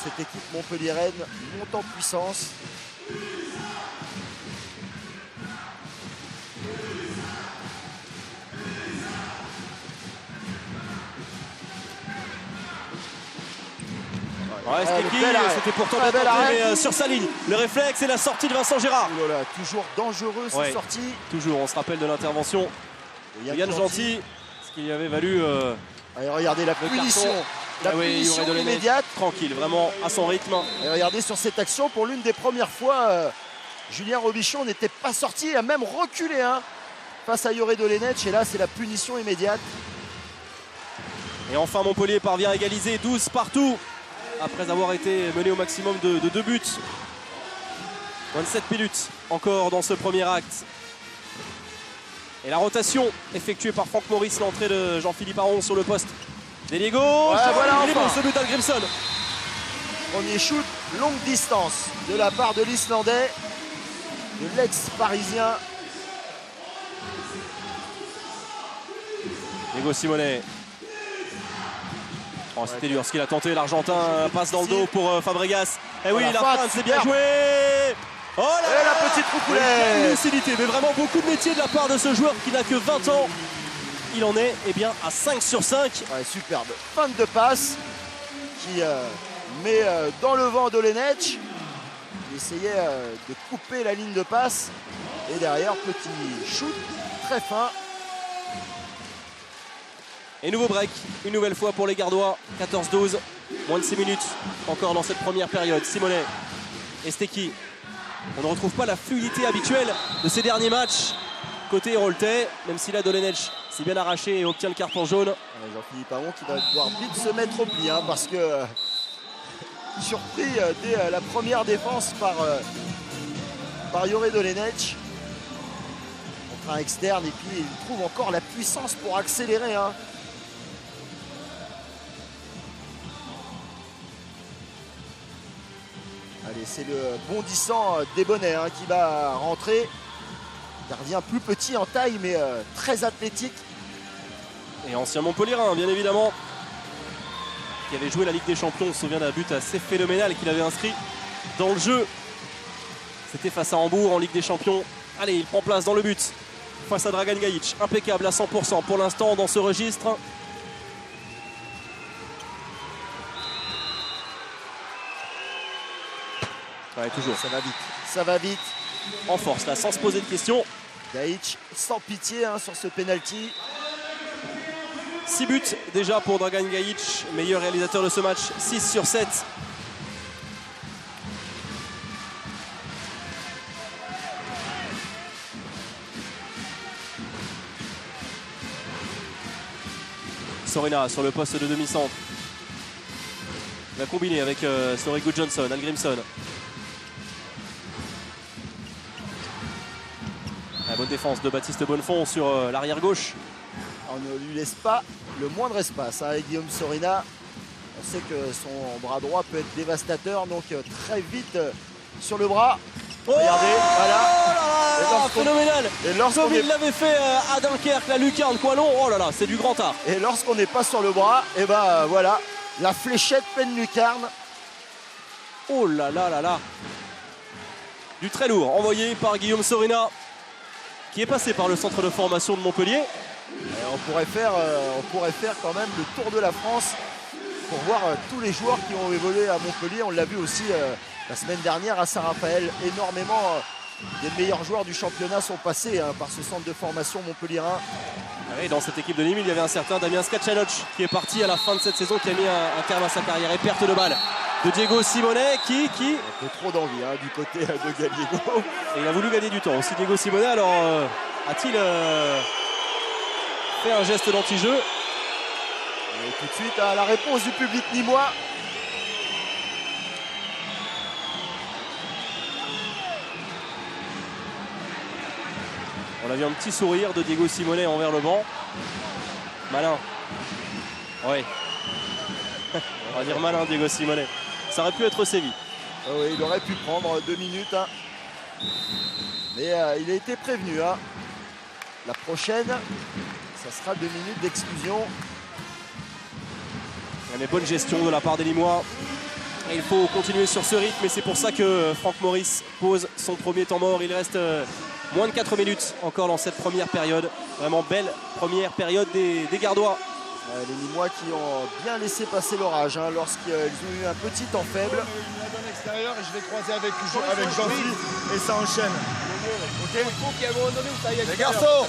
Speaker 2: cette équipe montpelliéraine, monte en puissance.
Speaker 1: Ouais, c'était pourtant bien tenté, mais sur sa ligne. Le réflexe et la sortie de Vincent Gérard.
Speaker 2: Oh là là, toujours dangereux cette sortie.
Speaker 1: Toujours, on se rappelle de l'intervention de Yann Gentil, ce qui lui avait valu.
Speaker 2: Allez, regardez la punition. La punition immédiate.
Speaker 1: Tranquille, vraiment à son rythme.
Speaker 2: Et regardez sur cette action, pour l'une des premières fois, Julien Robichon n'était pas sorti, il a même reculé face à Jure Dolenec. Et là, c'est la punition immédiate.
Speaker 1: Et enfin, Montpellier parvient à égaliser 12 partout. Après avoir été mené au maximum de 2 buts. 27 minutes encore dans ce premier acte. Et la rotation effectuée par Franck Maurice, l'entrée de Jean-Philippe Aron sur le poste d'ailier gauche.
Speaker 2: Voilà, enfin.
Speaker 1: Ce but d'Algrimson.
Speaker 2: Premier shoot, longue distance de la part de l'Islandais, de l'ex-parisien.
Speaker 1: Diego Simone. Oh, c'était dur ce qu'il a tenté, l'Argentin passe dans le dos pour Fabregas. Et oui, la fin, c'est bien joué. Oh là
Speaker 2: et la petite roucoulette.
Speaker 1: Lucidité, mais vraiment beaucoup de métier de la part de ce joueur qui n'a que 20 ans. Il en est à 5 sur 5.
Speaker 2: Ouais, superbe. Fin de passe qui met dans le vent Dolenec. Il essayait de couper la ligne de passe. Et derrière, petit shoot très fin.
Speaker 1: Et nouveau break, une nouvelle fois pour les Gardois. 14-12, moins de 6 minutes encore dans cette première période. Simone Esteki. On ne retrouve pas la fluidité habituelle de ces derniers matchs côté Héroltais, même si là Dolenech s'est bien arraché et obtient le carton jaune.
Speaker 2: Jean-Philippe Aon qui va devoir vite se mettre au pli, hein, parce que surpris dès la première défense par Yore Dolenech. Un externe, et puis il trouve encore la puissance pour accélérer. Hein. Allez, c'est le bondissant Desbonnets hein, qui va rentrer. Gardien plus petit en taille, mais très athlétique.
Speaker 1: Et ancien Montpellierin, bien évidemment, qui avait joué la Ligue des Champions. On se souvient d'un but assez phénoménal qu'il avait inscrit dans le jeu. C'était face à Hambourg en Ligue des Champions. Allez, il prend place dans le but face à Dragan Gajic, impeccable à 100% pour l'instant dans ce registre. Ouais, toujours.
Speaker 2: Ça va vite.
Speaker 1: En force là, sans se poser de questions.
Speaker 2: Gajic sans pitié hein, sur ce penalty.
Speaker 1: 6 buts déjà pour Dragan Gajic, meilleur réalisateur de ce match, 6 sur 7. Sorina sur le poste de demi-centre. Il va combiner avec Snorri Gudjonsson, Algrimson. La bonne défense de Baptiste Bonnefond sur l'arrière gauche.
Speaker 2: On ne lui laisse pas le moindre espace. Hein, avec Guillaume Sorina, on sait que son bras droit peut être dévastateur, donc très vite sur le bras.
Speaker 1: Oh,
Speaker 2: regardez, voilà.
Speaker 1: Phénoménal.
Speaker 2: Et
Speaker 1: comme il l'avait fait à Dunkerque, la lucarne Coilon, oh là là, c'est du grand art.
Speaker 2: Et lorsqu'on n'est pas sur le bras, et ben voilà, la fléchette pleine lucarne.
Speaker 1: Oh là là là là. Du très lourd, envoyé par Guillaume Sorina, qui est passé par le centre de formation de Montpellier.
Speaker 2: Et on pourrait faire quand même le tour de la France pour voir tous les joueurs qui ont évolué à Montpellier. On l'a vu aussi la semaine dernière à Saint-Raphaël. Énormément des meilleurs joueurs du championnat sont passés hein, par ce centre de formation montpellierin.
Speaker 1: Et dans cette équipe de Nîmes, il y avait un certain Damien Skacanoc qui est parti à la fin de cette saison, qui a mis un terme à sa carrière. Et perte de balle de Diego Simonet qui...
Speaker 2: Un peu trop d'envie hein, du côté de Gallego.
Speaker 1: Et il a voulu gagner du temps aussi, Diego Simonet. Alors a-t-il fait un geste d'anti-jeu?
Speaker 2: Et tout de suite à la réponse du public nîmois.
Speaker 1: On a vu un petit sourire de Diego Simonet envers le banc. Malin. Oui. On va dire malin Diego Simonet. Ça aurait pu être sévi.
Speaker 2: Oui, il aurait pu prendre 2 minutes. Hein. Mais il a été prévenu. Hein. La prochaine, ça sera 2 minutes d'exclusion.
Speaker 1: Il y a une bonne gestion de la part des Limois. Et il faut continuer sur ce rythme. Et c'est pour ça que Franck Maurice pose son premier temps mort. Il reste moins de 4 minutes encore dans cette première période. Vraiment belle première période des Gardois.
Speaker 2: Les Nîmois qui ont bien laissé passer l'orage hein, lorsqu'ils ont eu un petit temps faible.
Speaker 5: Il me la donne extérieur et je vais croiser avec Jean-Philippe et ça enchaîne. Okay. Il faut qu'il y ait un moment donné où ça y est. Les garçons,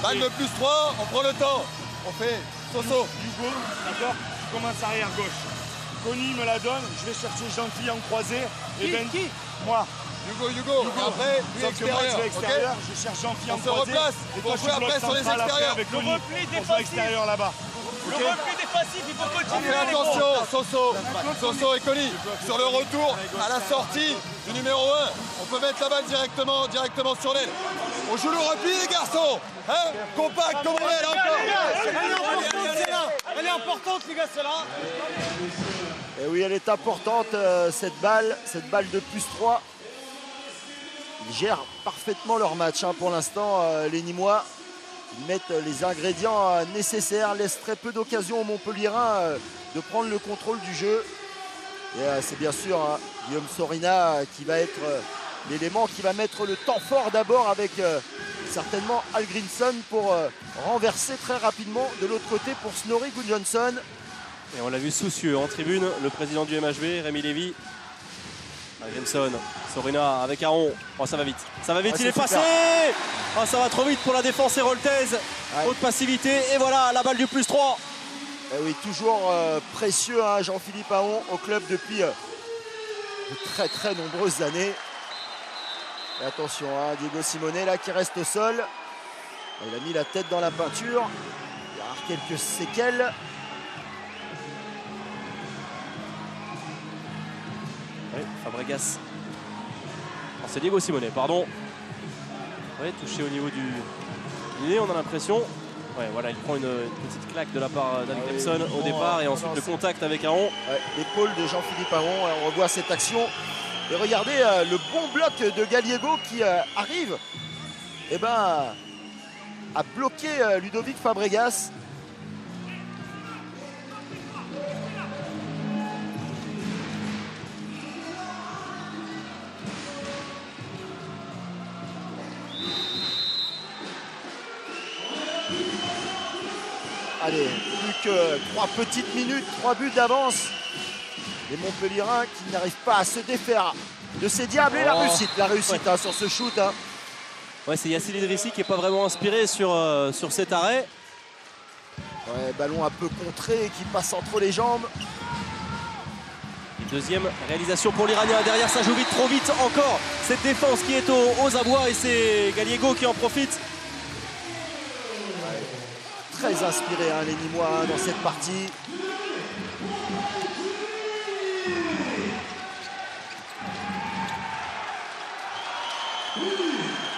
Speaker 5: balle de plus 3, on prend le temps. On fait Soso.
Speaker 3: Hugo, d'accord, je commence arrière gauche. Conny me la donne, je vais chercher Jean-Philippe en croisé. Qui Moi.
Speaker 5: Hugo. Après, lui extérieur.
Speaker 3: Okay. Je cherche Jean-Philippe en croisé.
Speaker 5: On se replace. Et toi, je après sur les extérieurs.
Speaker 3: Avec le repli défensif là-bas.
Speaker 4: Le repli défensif, il faut continuer.
Speaker 5: Fais attention, Soso et Conny. Sur le retour, à la sortie du numéro 1, on peut mettre la balle directement sur l'aile. On joue le repli, les garçons. Hein, compact, comme on est là encore.
Speaker 4: Elle est importante, les gars, celle-là.
Speaker 2: Et oui, elle est importante, cette balle de plus 3. Ils gèrent parfaitement leur match hein, pour l'instant, les Nîmois. Ils mettent les ingrédients nécessaires, laissent très peu d'occasions aux Montpellierins de prendre le contrôle du jeu. Et c'est bien sûr hein, Guillaume Sorina qui va être l'élément qui va mettre le temps fort d'abord avec certainement Algrimson pour renverser très rapidement de l'autre côté pour Snorri Gudjonsson.
Speaker 1: Et on l'a vu soucieux en tribune, le président du MHB, Rémi Lévy. Algrimson, Sorina avec Aron. Oh, ça va vite, il est passé. Oh, ça va trop vite pour la défense héroltaise. Haute passivité et voilà la balle du plus 3.
Speaker 2: Et oui, toujours précieux hein, Jean-Philippe Aon au club depuis de très nombreuses années. Et attention, hein, Diego Simone là qui reste au sol. Il a mis la tête dans la peinture. Il y aura quelques séquelles.
Speaker 1: Oui, Fabregas. Oh, c'est Diego Simone, pardon. Oui, touché au niveau du nez, on a l'impression. Ouais, voilà, il prend une petite claque de la part d'Algrimson au départ et ensuite le contact avec Aron.
Speaker 2: Ouais, l'épaule de Jean-Philippe Aron, on revoit cette action. Et regardez le bon bloc de Gallego qui arrive à bloquer Ludovic Fabregas. Allez, plus que 3 petites minutes, 3 buts d'avance. Les Montpelliérains qui n'arrivent pas à se défaire de ces diables. Et la réussite
Speaker 1: Ouais.
Speaker 2: hein, sur ce shoot. Hein.
Speaker 1: Ouais, c'est Yassine Idrissi qui n'est pas vraiment inspiré sur cet arrêt.
Speaker 2: Ouais, ballon un peu contré qui passe entre les jambes.
Speaker 1: Et deuxième réalisation pour l'Iranien. Derrière, ça joue vite, trop vite encore. Cette défense qui est aux abois et c'est Gallego qui en profite.
Speaker 2: Très inspiré, hein, les Nîmois hein, dans cette partie.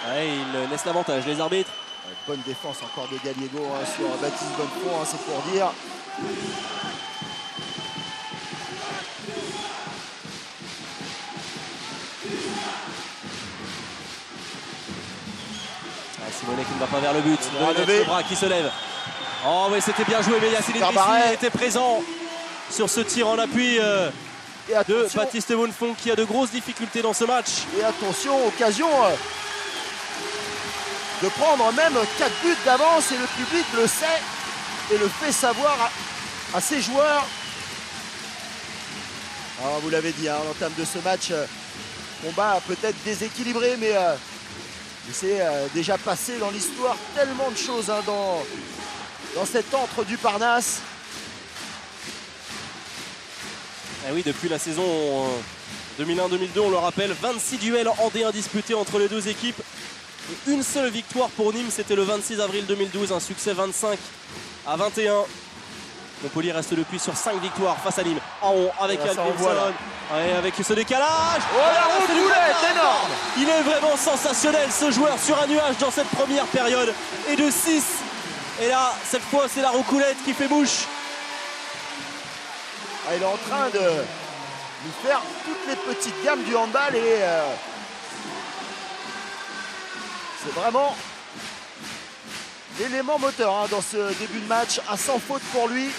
Speaker 1: Ouais, il laisse l'avantage, les arbitres.
Speaker 2: Bonne défense encore de Gallego hein, sur Baptiste Bonnefond, hein, c'est pour dire.
Speaker 1: Simone qui ne va pas vers le but.
Speaker 2: Levé.
Speaker 1: Le bras qui se lève. Oh oui, c'était bien joué, mais Yassine Idrissi était présent sur ce tir en appui de Baptiste Bonnefond qui a de grosses difficultés dans ce match.
Speaker 2: Et attention, occasion de prendre même 4 buts d'avance et le public le sait et le fait savoir à ses joueurs. Alors, vous l'avez dit, hein, en termes de ce match, combat peut-être déséquilibré, mais il s'est déjà passé dans l'histoire tellement de choses hein, dans cet antre du Parnasse.
Speaker 1: Et oui, depuis la saison 2001-2002, on le rappelle, 26 duels en D1 disputés entre les deux équipes. Et une seule victoire pour Nîmes, c'était le 26 avril 2012, un succès 25-21. Montpellier reste depuis sur 5 victoires face à Nîmes. Aron avec Algrimson, avec ce décalage.
Speaker 2: Oh la roulette énorme!
Speaker 1: Il est vraiment sensationnel ce joueur sur un nuage dans cette première période. Et de 6. Et là, cette fois, c'est la roucoulette qui fait bouche.
Speaker 2: Il est en train de nous faire toutes les petites gammes du handball et c'est vraiment l'élément moteur hein, dans ce début de match. Un sans faute pour lui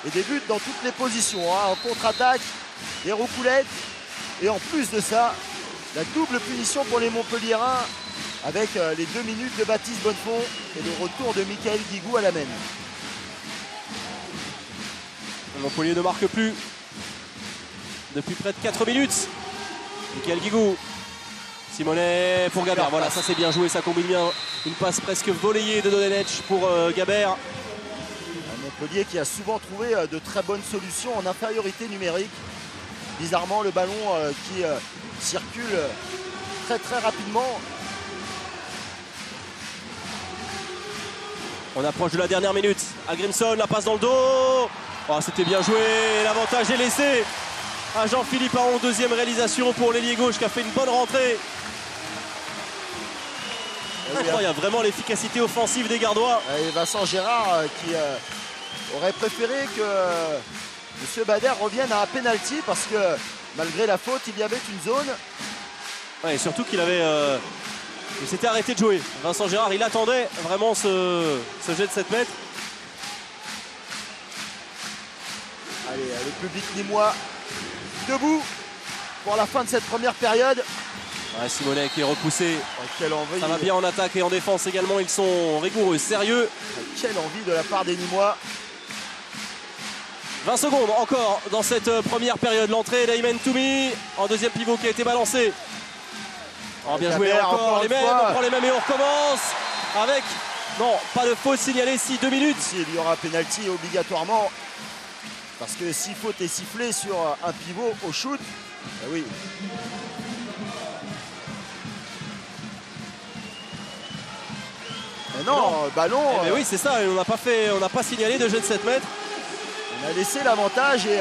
Speaker 2: et des buts dans toutes les positions. Hein, en contre-attaque, des roucoulettes et en plus de ça, la double punition pour les Montpelliérains avec les 2 minutes de Baptiste Bonnefond et le retour de Michael Guigou à la main.
Speaker 1: Montpellier ne marque plus depuis près de 4 minutes. Michael Guigou. Simone pour Gabert. Voilà, ça c'est bien joué, ça combine bien. Une passe presque volleyée de Dodenech pour Gabert.
Speaker 2: Montpellier qui a souvent trouvé de très bonnes solutions en infériorité numérique. Bizarrement, le ballon qui circule très rapidement.
Speaker 1: On approche de la dernière minute. Algrimson, la passe dans le dos. Oh, c'était bien joué. L'avantage est laissé à Jean-Philippe Aron. Deuxième réalisation pour l'ailier gauche qui a fait une bonne rentrée. Incroyable, vraiment l'efficacité offensive des Gardois.
Speaker 2: Et Vincent Gérard qui aurait préféré que M. Bader revienne à un penalty parce que malgré la faute, il y avait une zone.
Speaker 1: Ouais, et surtout qu'il avait... il s'était arrêté de jouer. Vincent Gérard, il attendait vraiment ce jet de 7 mètres.
Speaker 2: Allez, le public nîmois debout pour la fin de cette première période.
Speaker 1: Ouais, Simonet qui est repoussé.
Speaker 2: Quelle envie.
Speaker 1: Ça va bien en attaque et en défense également. Ils sont rigoureux, sérieux.
Speaker 2: Quelle envie de la part des Nîmois.
Speaker 1: 20 secondes encore dans cette première période. L'entrée d'Aymen Toumi en deuxième pivot qui a été balancé. Oh, bien joué encore les mêmes. On prend les mêmes et on recommence avec... Non, pas de faute signalée, 2 minutes.
Speaker 2: Ici, il y aura penalty obligatoirement. Parce que si faute est sifflée sur un pivot au shoot, Oui. Mais non, ballon.
Speaker 1: Mais oui, c'est ça, on n'a pas signalé de jeu de 7 mètres.
Speaker 2: On a laissé l'avantage et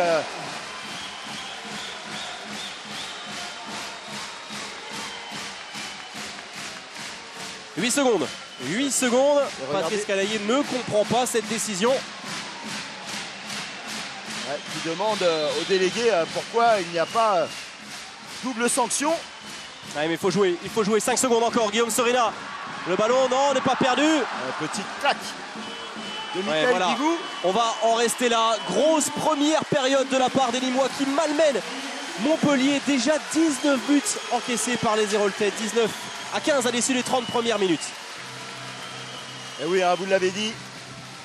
Speaker 1: 8 secondes. 8 secondes.
Speaker 2: regardez.
Speaker 1: Patrice Calaillé ne comprend pas cette décision.
Speaker 2: ouais, qui demande aux délégués pourquoi il n'y a pas double sanction.
Speaker 1: Ouais, mais il faut jouer 5 secondes encore. Guillaume Sorina. Le ballon, non, on n'est pas perdu.
Speaker 2: Petite claque de
Speaker 1: Ouais,
Speaker 2: Michael
Speaker 1: voilà.
Speaker 2: Guigou.
Speaker 1: On va en rester là. Grosse première période de la part des Nîmois qui malmènent Montpellier. Déjà 19 buts encaissés par les Héroltais. 19-15 à l'issue des 30 premières minutes.
Speaker 2: Et oui, hein, vous l'avez dit,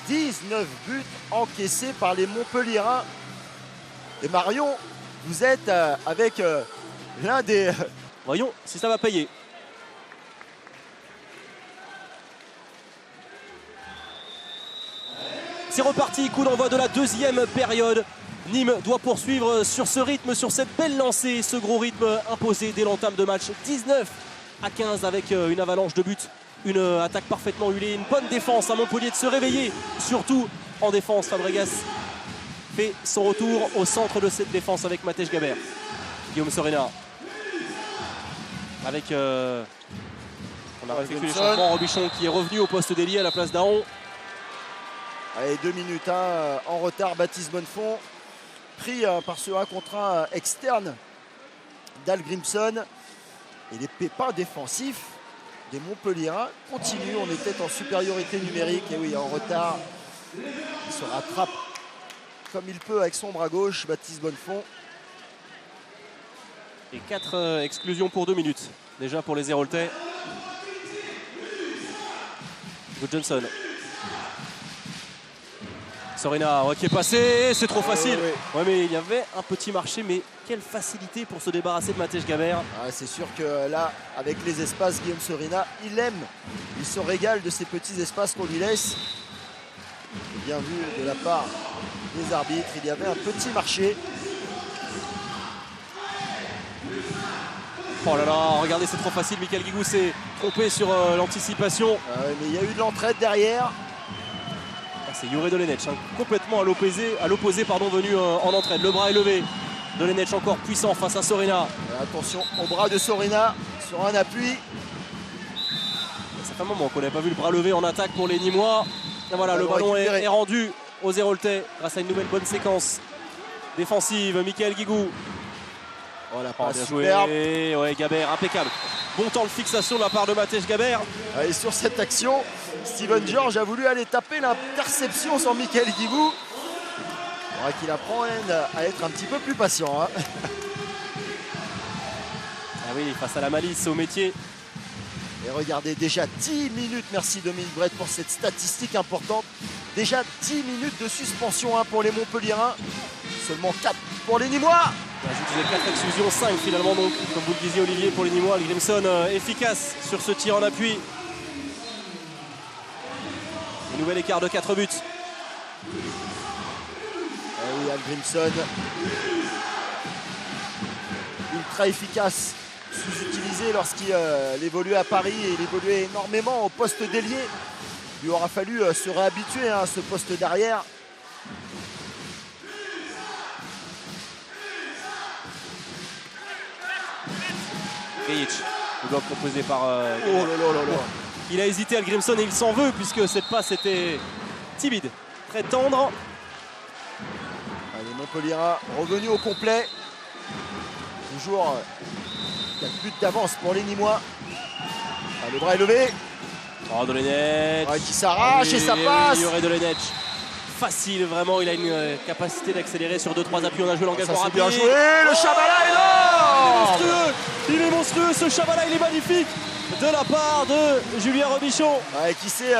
Speaker 2: 19 buts encaissés par les Montpelliérains. Et Marion, vous êtes avec l'un des...
Speaker 1: Voyons si ça va payer. C'est reparti, coup d'envoi de la deuxième période. Nîmes doit poursuivre sur ce rythme, sur cette belle lancée, ce gros rythme imposé dès l'entame de match. 19-15 avec une avalanche de buts, une attaque parfaitement huilée, une bonne défense à Montpellier de se réveiller, surtout en défense. Fabregas fait son retour au centre de cette défense avec Matej Gabert. Guillaume Sorina avec on a effectué les changements. Robichon qui est revenu au poste d'ailier à la place d'Aon.
Speaker 2: Allez, 2 minutes en retard, Baptiste Bonnefond pris par ce 1 contre 1 externe d'Al Grimson. Et les pépins défensifs des Montpelliérains continuent. On était en supériorité numérique. Et oui, en retard, il se rattrape comme il peut avec son bras gauche, Baptiste Bonnefond.
Speaker 1: Et 4 exclusions pour 2 minutes. Déjà pour les Héroltais. Good Johnson. Sorina qui est passé, c'est trop facile.
Speaker 2: oui.
Speaker 1: Ouais, mais il y avait un petit marché, mais quelle facilité pour se débarrasser de Matej Gabert.
Speaker 2: Ah, c'est sûr que là, avec les espaces, Guillaume Sorina, il aime, il se régale de ces petits espaces qu'on lui laisse. Bien vu de la part des arbitres, il y avait un petit marché.
Speaker 1: Oh là là, regardez, c'est trop facile. Michael Guigou s'est trompé sur l'anticipation.
Speaker 2: Ah ouais, mais il y a eu de l'entraide derrière.
Speaker 1: C'est Juraj Dolenec, hein, complètement à l'opposé, venu en entraide. Le bras est levé. Dolenec encore puissant face à Sorina.
Speaker 2: Et attention au bras de Sorina sur un appui.
Speaker 1: Ça fait un moment qu'on n'avait pas vu le bras levé en attaque pour les Nîmois. Et voilà, le ballon est rendu aux Héroltais grâce à une nouvelle bonne séquence défensive. Michael Guigou.
Speaker 2: Voilà,
Speaker 1: Oh,
Speaker 2: pas
Speaker 1: bien
Speaker 2: superbe.
Speaker 1: joué. Ouais, Gabert, impeccable. Bon temps de fixation de la part de Matej Gabert.
Speaker 2: Et sur cette action, Steven George a voulu aller taper l'interception sur Michael Guigou. Il faudra qu'il apprend à être un petit peu plus patient. Hein.
Speaker 1: Ah oui, face à la malice, au métier.
Speaker 2: Et regardez, déjà 10 minutes, merci Dominique Brett pour cette statistique importante. Déjà 10 minutes de suspension pour les Montpelliérains. Seulement 4 pour les Nîmois.
Speaker 1: Je disais 4 exclusions, 5 finalement donc, comme vous le disiez Olivier, pour les Nîmois. Grimson efficace sur ce tir en appui. Un nouvel écart de 4 buts.
Speaker 2: Oui, Al Grimson, ultra efficace, sous-utilisé lorsqu'il évoluait à Paris et il évoluait énormément au poste d'ailier. Il lui aura fallu se réhabituer à ce poste d'arrière.
Speaker 1: Gric, le bloc proposé par...
Speaker 2: Oh là là là là.
Speaker 1: Il a hésité Al Grimson et il s'en veut puisque cette passe était timide, très tendre.
Speaker 2: Allez, Montpelliérains revenu au complet. Toujours 4 buts d'avance pour les Nîmois. Ah, le bras est levé.
Speaker 1: Oh, Dolenec.
Speaker 2: Ouais, qui s'arrache et ça passe.
Speaker 1: Juraj Dolenec. Facile, vraiment, il a une capacité d'accélérer sur 2-3 appuis. On a joué l'engagement
Speaker 2: Ça, c'est
Speaker 1: rapide.
Speaker 2: bien joué. Le Chabala est là.
Speaker 1: Monstrueux. Il est monstrueux, ce Chabala, il est magnifique de la part de Julien Robichon.
Speaker 2: Ouais, qui s'est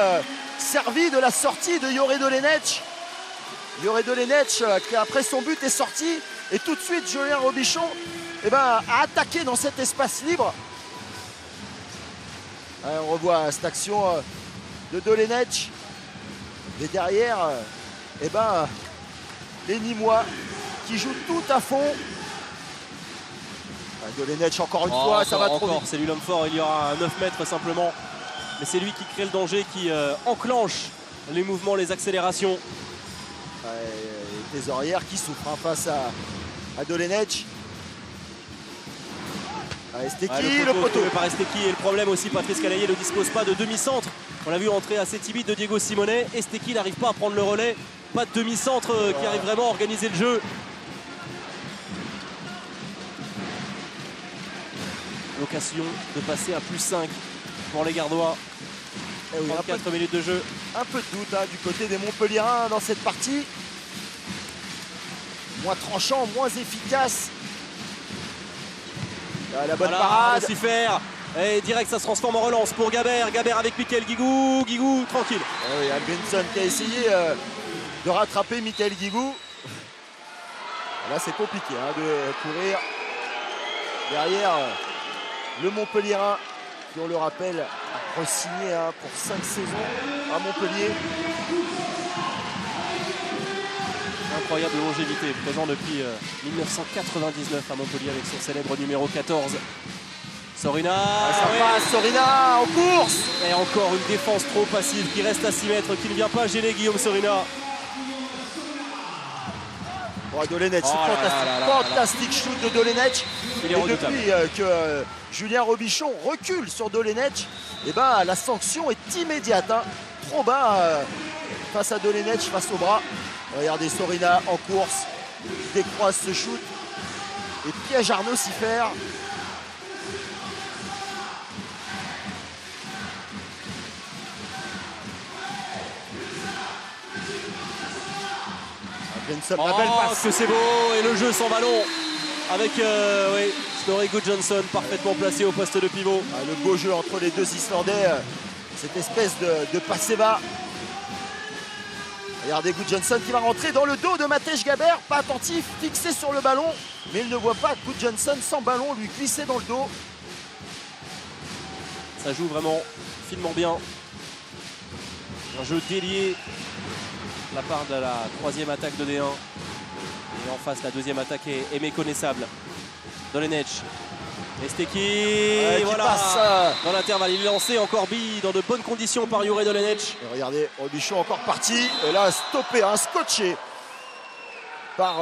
Speaker 2: servi de la sortie de Juraj Dolenec. Juraj Dolenec qui après son but est sorti et tout de suite Julien Robichon a attaqué dans cet espace libre. Ouais, on revoit cette action de Dolenec et derrière les Nîmois qui jouent tout à fond. Dolenech encore une fois, ça va trop vite.
Speaker 1: C'est lui l'homme fort, il y aura un 9 mètres simplement. Mais c'est lui qui crée le danger, qui enclenche les mouvements, les accélérations.
Speaker 2: Des arrières qui souffrent hein, face à Dolenech. Esteki, le poteau.
Speaker 1: Par Esteki, et le problème aussi, Patrice Calaillé ne dispose pas de demi-centre. On l'a vu entrer assez timide de Diego Simone. Esteki n'arrive pas à prendre le relais. Pas de demi-centre qui arrive vraiment à organiser le jeu. L'occasion de passer à +5 pour les Gardois. 24 minutes de jeu.
Speaker 2: Un peu de doute hein, du côté des Montpelliérains dans cette partie. Moins tranchant, moins efficace. La bonne parade.
Speaker 1: S'y faire. Et direct, ça se transforme en relance pour Gabert. Gabert avec Michael Guigou. Guigou, tranquille.
Speaker 2: Oui, Albinson qui a essayé de rattraper Michael Guigou. Là, c'est compliqué hein, de courir derrière le Montpelliérain, qui, on le rappelle, a re-signé hein, pour 5 saisons à Montpellier.
Speaker 1: Incroyable longévité, présent depuis 1999 à Montpellier avec son célèbre numéro 14. Sorina,
Speaker 2: ça passe, Sorina en course.
Speaker 1: Et encore une défense trop passive qui reste à 6 mètres, qui ne vient pas gêner Guillaume Sorina.
Speaker 2: Dolenech, fantastique shoot de Dolenech. Et depuis que Julien Robichon recule sur Dolenech, et ben, la sanction est immédiate. Hein. Trop bas face à Dolenech, face au bras. Regardez Sorina en course, décroise ce shoot et piège Arnaud Siffer.
Speaker 1: Que c'est beau, et le jeu sans ballon avec Snorri Gudjonsson parfaitement placé au poste de pivot.
Speaker 2: Le beau jeu entre les deux Islandais, cette espèce de passé bas. Regardez Gudjonsson qui va rentrer dans le dos de Matej Gabert, pas attentif, fixé sur le ballon, mais il ne voit pas Gudjonsson sans ballon lui glisser dans le dos.
Speaker 1: Ça joue vraiment finement bien. Un jeu délié de la part de la troisième attaque de D1. Et en face, la deuxième attaque est méconnaissable. Dolenech. Esteki, voilà, passe dans l'intervalle. Il est lancé encore bille dans de bonnes conditions par Jure Dolenech.
Speaker 2: Et regardez, Robichon encore parti. Et là, stoppé, hein, scotché par...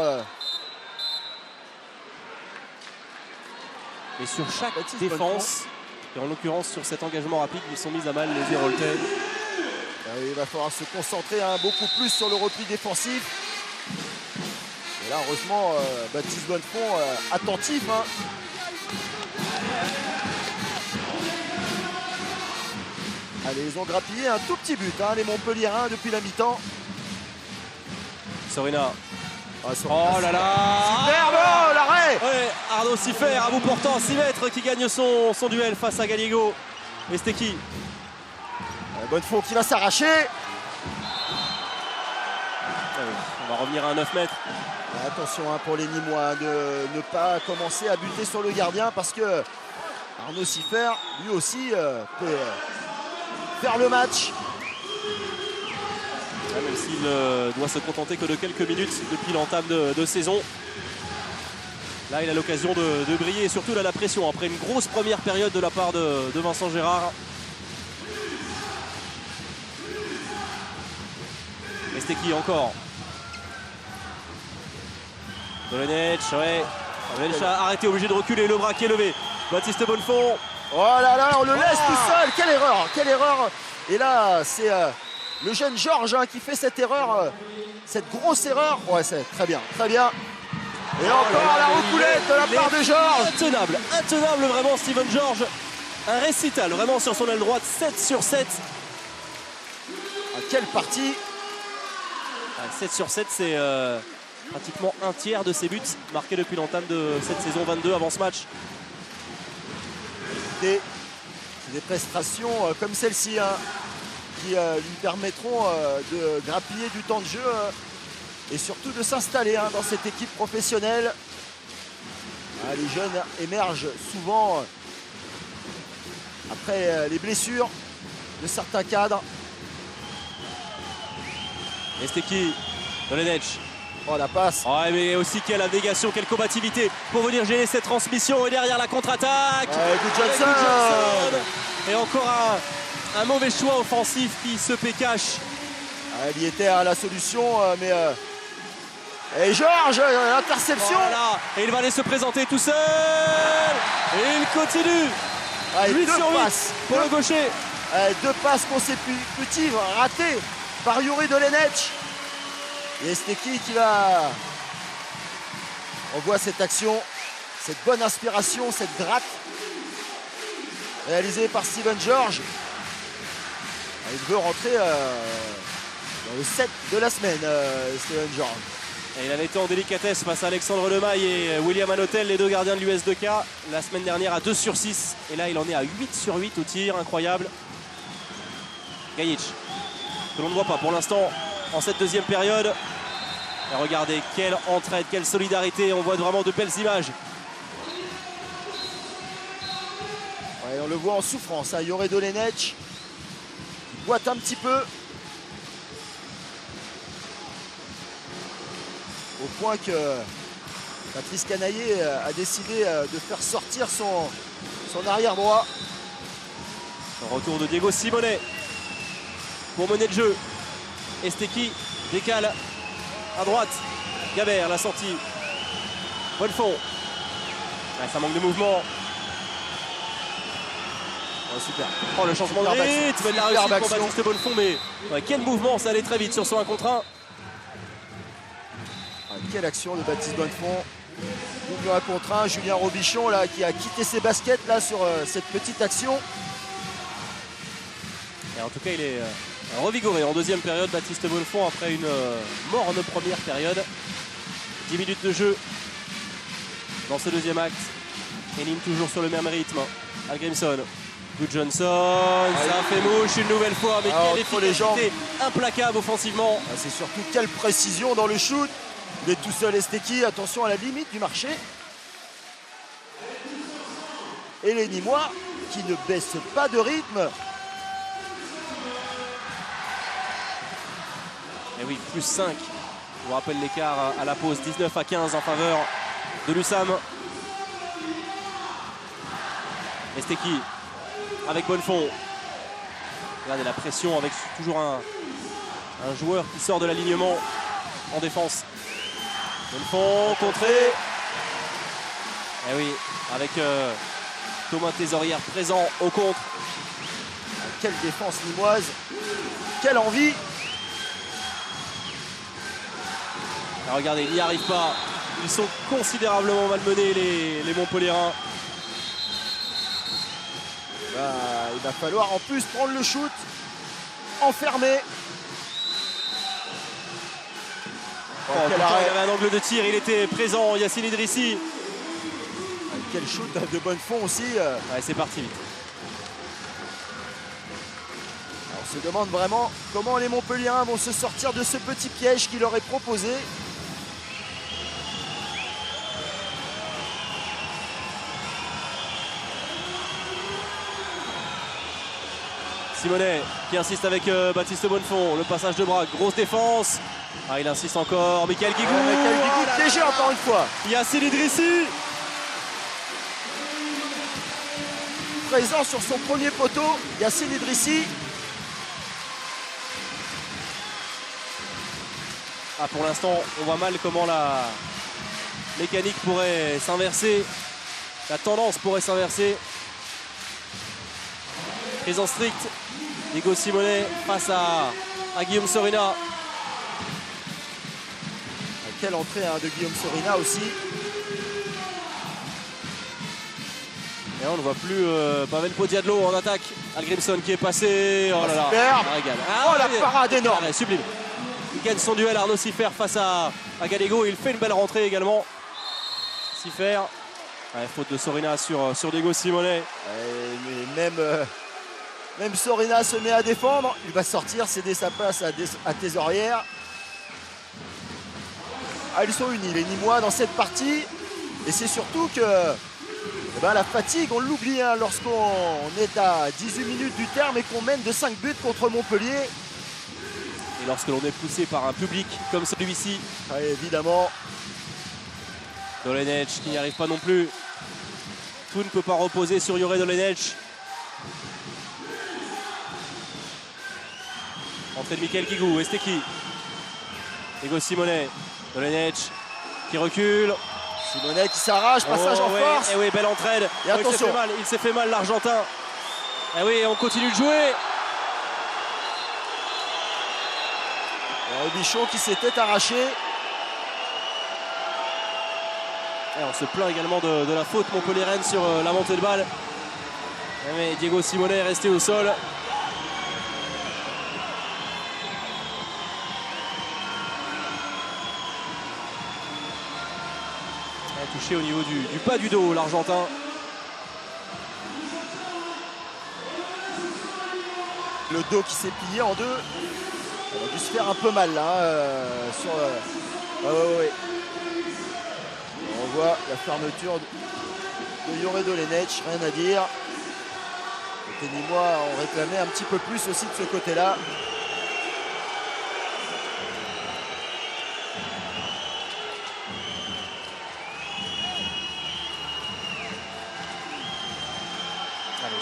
Speaker 1: Et sur chaque défense, et en l'occurrence sur cet engagement rapide, ils sont mis à mal les Héroltais.
Speaker 2: Il va falloir se concentrer hein, beaucoup plus sur le repli défensif. Et là, heureusement, Baptiste Bonnefond attentif. Hein. Allez, ils ont grappillé un tout petit but, hein, les Montpelliérains, depuis la mi-temps.
Speaker 1: Sorina.
Speaker 2: Oh
Speaker 1: là là.
Speaker 2: Superbe, l'arrêt.
Speaker 1: Ouais, Arnaud Siffer à bout portant, 6 mètres, qui gagne son duel face à Gallego. Esteki.
Speaker 2: Bonnefond qui va s'arracher.
Speaker 1: On va revenir à 9 mètres.
Speaker 2: Attention hein, pour les Nîmois de ne pas commencer à buter sur le gardien, parce que Arnaud Siffer, lui aussi, peut faire le match.
Speaker 1: Même s'il doit se contenter que de quelques minutes depuis l'entame de saison. Là, il a l'occasion de briller, et surtout là, la pression après une grosse première période de la part de Vincent Gérard. Esteki encore. Dolenech, ouais. Dolenech a arrêté, obligé de reculer, le bras qui est levé. Baptiste Bonnefond.
Speaker 2: Oh là là, on le laisse tout seul. Quelle erreur, quelle erreur. Et là, c'est le jeune Georges hein, qui fait cette erreur, cette grosse erreur. Ouais, c'est très bien, très bien. Et encore la reculette de la part de Georges.
Speaker 1: Intenable vraiment Steven Georges. Un récital vraiment sur son aile droite, 7 sur 7.
Speaker 2: Ah, quelle partie.
Speaker 1: 7 sur 7, c'est pratiquement un tiers de ses buts marqués depuis l'entame de cette saison 22 avant ce match.
Speaker 2: Des prestations comme celle-ci hein, qui lui permettront de grappiller du temps de jeu et surtout de s'installer hein, dans cette équipe professionnelle. Les jeunes émergent souvent après les blessures de certains cadres.
Speaker 1: Esteki, Dolenech,
Speaker 2: Oh la passe.
Speaker 1: Ouais, mais aussi quelle abnégation, quelle combativité pour venir gêner cette transmission. Et derrière la contre-attaque.
Speaker 2: Good Johnson.
Speaker 1: Et encore un mauvais choix offensif qui se cache.
Speaker 2: Il y était à la solution, mais... Et Georges, l'interception.
Speaker 1: Voilà. Et il va aller se présenter tout seul. Et il continue. 8 sur 8 pour le gaucher.
Speaker 2: 2 passes consécutives ratées par Youri Dolenech. Et Esteki qui va... On voit cette action, cette bonne inspiration, cette gratte réalisée par Steven George. Il veut rentrer dans le set de la semaine, Steven George.
Speaker 1: Et il avait été en délicatesse face à Alexandre Lemaille et William Anotel, les deux gardiens de l'US2K. La semaine dernière à 2 sur 6. Et là, il en est à 8 sur 8 au tir. Incroyable. Gajic, que l'on ne voit pas pour l'instant en cette deuxième période. Et regardez, quelle entraide, quelle solidarité. On voit vraiment de belles images.
Speaker 2: Ouais, on le voit en souffrance. Youri Dolenech boite un petit peu. Au point que Patrice Canaillé a décidé de faire sortir son arrière droit.
Speaker 1: Retour de Diego Simonet pour mener le jeu. Esteki décale à droite. Gabert, la sortie. Bonnefond. Ça manque de mouvement.
Speaker 2: Super.
Speaker 1: Oh, le changement de rythme de la réussite pour Baptiste Bonnefond. Mais quel mouvement, ça allait très vite sur son 1 contre 1.
Speaker 2: Quelle action de Baptiste Bonnefond. Double 1 contre 1. Julien Robichon là, qui a quitté ses baskets là, sur cette petite action.
Speaker 1: Et en tout cas, il est revigoré en deuxième période. Baptiste Bonnefond après une morne première période. 10 minutes de jeu dans ce deuxième acte. Elim toujours sur le même rythme. Algrimson. Good Johnson. Ça fait mouche une nouvelle fois. Mais quelle efficacité implacable offensivement.
Speaker 2: C'est surtout quelle précision dans le shoot. Il est tout seul, Esteki. Attention à la limite du marché. Et les Nîmois qui ne baissent pas de rythme.
Speaker 1: Et oui, plus 5. Je vous rappelle l'écart à la pause. 19-15 en faveur de l'USAM. Esteki avec Bonnefond. Regardez la pression avec toujours un joueur qui sort de l'alignement en défense. Bonnefond contré. Et oui, avec Thomas Tésorière présent au contre.
Speaker 2: Quelle défense nîmoise. Quelle envie.
Speaker 1: Alors regardez, il n'y arrive pas. Ils sont considérablement malmenés les Montpelliérains.
Speaker 2: Il va falloir en plus prendre le shoot. Enfermé.
Speaker 1: Il avait un angle de tir, il était présent, Yacine Idrissi.
Speaker 2: Quel shoot de Bonnefond aussi.
Speaker 1: Ouais, c'est parti vite.
Speaker 2: On se demande vraiment comment les Montpelliérains vont se sortir de ce petit piège qu'il leur est proposé.
Speaker 1: Simonet qui insiste avec Baptiste Bonnefond. Le passage de bras, grosse défense. Il insiste encore. Michael Guigou.
Speaker 2: Michael Guigou piégé encore une fois.
Speaker 1: Yacine Idrissi.
Speaker 2: Présent sur son premier poteau, Yacine Idrissi.
Speaker 1: Pour l'instant, on voit mal comment la mécanique pourrait s'inverser. La tendance pourrait s'inverser. Présent strict. Diego Simonet face à Guillaume Sorina.
Speaker 2: Quelle entrée de Guillaume Sorina aussi.
Speaker 1: Et on ne voit plus Pavel Podiadlo en attaque. Algrimson qui est passé. Oh là là.
Speaker 2: Oh la parade énorme.
Speaker 1: Sublime. Il gagne son duel, Arnaud Siffer face à Gallego. Il fait une belle rentrée également. Siffer. Faute de Sorina sur Diego Simonet.
Speaker 2: Mais même Sorina se met à défendre. Il va sortir, céder sa place à Tésorière. Ils sont unis, les Nîmois, dans cette partie. Et c'est surtout que la fatigue, on l'oublie lorsqu'on est à 18 minutes du terme et qu'on mène de 5 buts contre Montpellier.
Speaker 1: Et lorsque l'on est poussé par un public comme celui-ci,
Speaker 2: Ouais, évidemment.
Speaker 1: Dolenec qui n'y arrive pas non plus. Tout ne peut pas reposer sur Jure Dolenec. Entrée de Michael Guigou, Esteki. Diego Simonet, Dolenec qui recule.
Speaker 2: Simonet qui s'arrache, passage en
Speaker 1: ouais,
Speaker 2: force.
Speaker 1: Et oui, belle entraide.
Speaker 2: Et attention.
Speaker 1: Il s'est fait mal l'Argentin. Et oui, on continue de jouer.
Speaker 2: Et Robichon qui s'était arraché.
Speaker 1: Et on se plaint également de la faute montpelliéraine sur la montée de balle. Mais Diego Simonet est resté au sol. Touché au niveau du bas du dos, l'Argentin.
Speaker 2: Le dos qui s'est plié en deux. Il a dû se faire un peu mal là. Ouais. On voit la fermeture de Jure Dolenec, rien à dire. Les Ténimois ont réclamé un petit peu plus aussi de ce côté-là.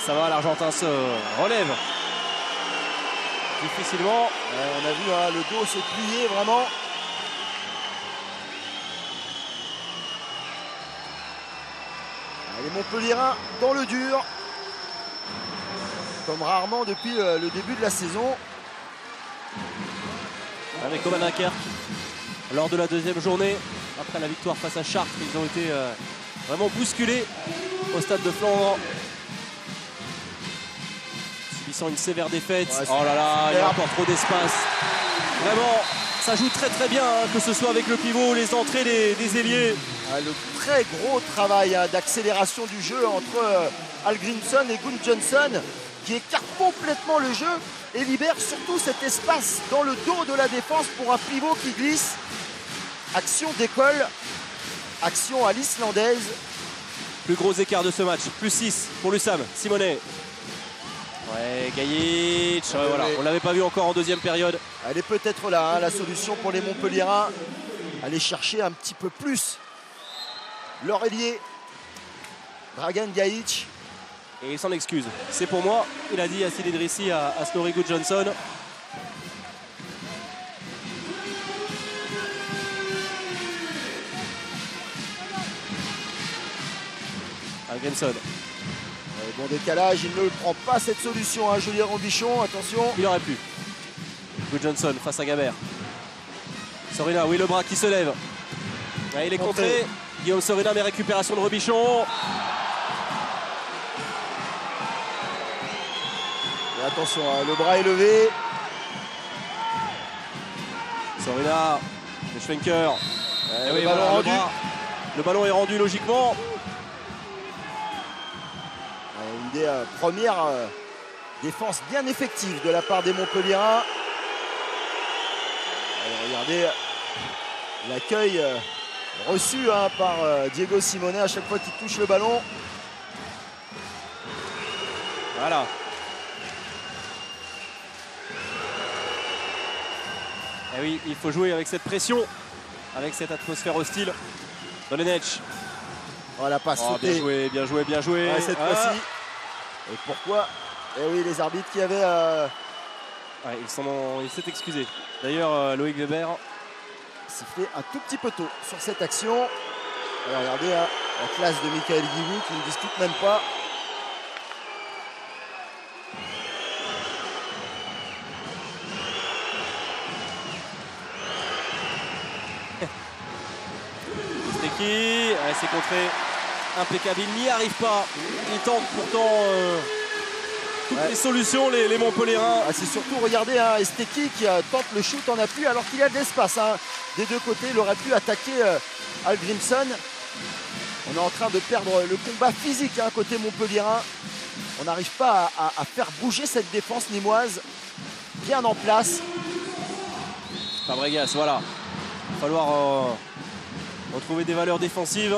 Speaker 1: Ça va, l'Argentin se relève difficilement.
Speaker 2: On a vu hein, le dos se plier vraiment. Les Montpelliérains dans le dur. Comme rarement depuis le début de la saison.
Speaker 1: Avec Coman Dunkerque, lors de la deuxième journée, après la victoire face à Chartres, ils ont été vraiment bousculés au stade de Flandre. Subissant une sévère défaite.
Speaker 2: Ouais,
Speaker 1: oh là là, il y a
Speaker 2: super.
Speaker 1: encore trop d'espace. Vraiment, ça joue très très bien, hein, que ce soit avec le pivot, les entrées des ailiers.
Speaker 2: Le très gros travail hein, d'accélération du jeu entre Algrimson et Gun Johnson qui écarte complètement le jeu et libère surtout cet espace dans le dos de la défense pour un pivot qui glisse. Action d'école, action à l'islandaise.
Speaker 1: Plus gros écart de ce match, plus 6 pour l'USAM. Simonet. Ouais, Gajic, ouais, voilà. On ne l'avait pas vu encore en deuxième période.
Speaker 2: Elle est peut-être là, hein, la solution pour les Montpelliérains. Aller chercher un petit peu plus leur ailier, Dragan Gajic.
Speaker 1: Et il s'en excuse. C'est pour moi, il a dit Yacine Idrissi à Snorri Johnson. Algrimson.
Speaker 2: Bon décalage, il ne le prend pas cette solution, hein, Julien Robichon, attention.
Speaker 1: Il aurait pu. Good Johnson face à Gabert. Sorina, oui, le bras qui se lève. Ouais, il est contré. Guillaume Sorina, mais récupération de Robichon.
Speaker 2: Et attention, hein, le bras est levé.
Speaker 1: Sorina, le Schwenker.
Speaker 2: Le ballon rendu.
Speaker 1: Le ballon est rendu logiquement.
Speaker 2: Une des premières défenses bien effectives de la part des Montpelliérains. Regardez l'accueil reçu hein, par Diego Simonet à chaque fois qu'il touche le ballon.
Speaker 1: Voilà. Et oui, il faut jouer avec cette pression, avec cette atmosphère hostile. Dolenec.
Speaker 2: Oh, la passe sautée.
Speaker 1: Bien joué, bien joué, bien joué.
Speaker 2: Ouais, cette fois-ci. Et pourquoi? Eh oui, les arbitres qui avaient...
Speaker 1: Ouais, il s'est excusé. D'ailleurs, Loïc Weber
Speaker 2: sifflé un tout petit peu tôt sur cette action. Alors, regardez hein, la classe de Michael Guigou qui ne discute même pas.
Speaker 1: Steki, ouais, c'est contré. Impeccable, il n'y arrive pas. Il tente pourtant toutes les solutions, les Montpelliérains.
Speaker 2: Ah, c'est surtout, regardez, hein, Esteki qui tente le shoot en appui alors qu'il y a de l'espace. Hein. Des deux côtés, il aurait pu attaquer Algrimson. On est en train de perdre le combat physique hein, côté Montpelliérain. On n'arrive pas à faire bouger cette défense nîmoise. Bien en place.
Speaker 1: Fabregas, voilà. Il va falloir retrouver des valeurs défensives.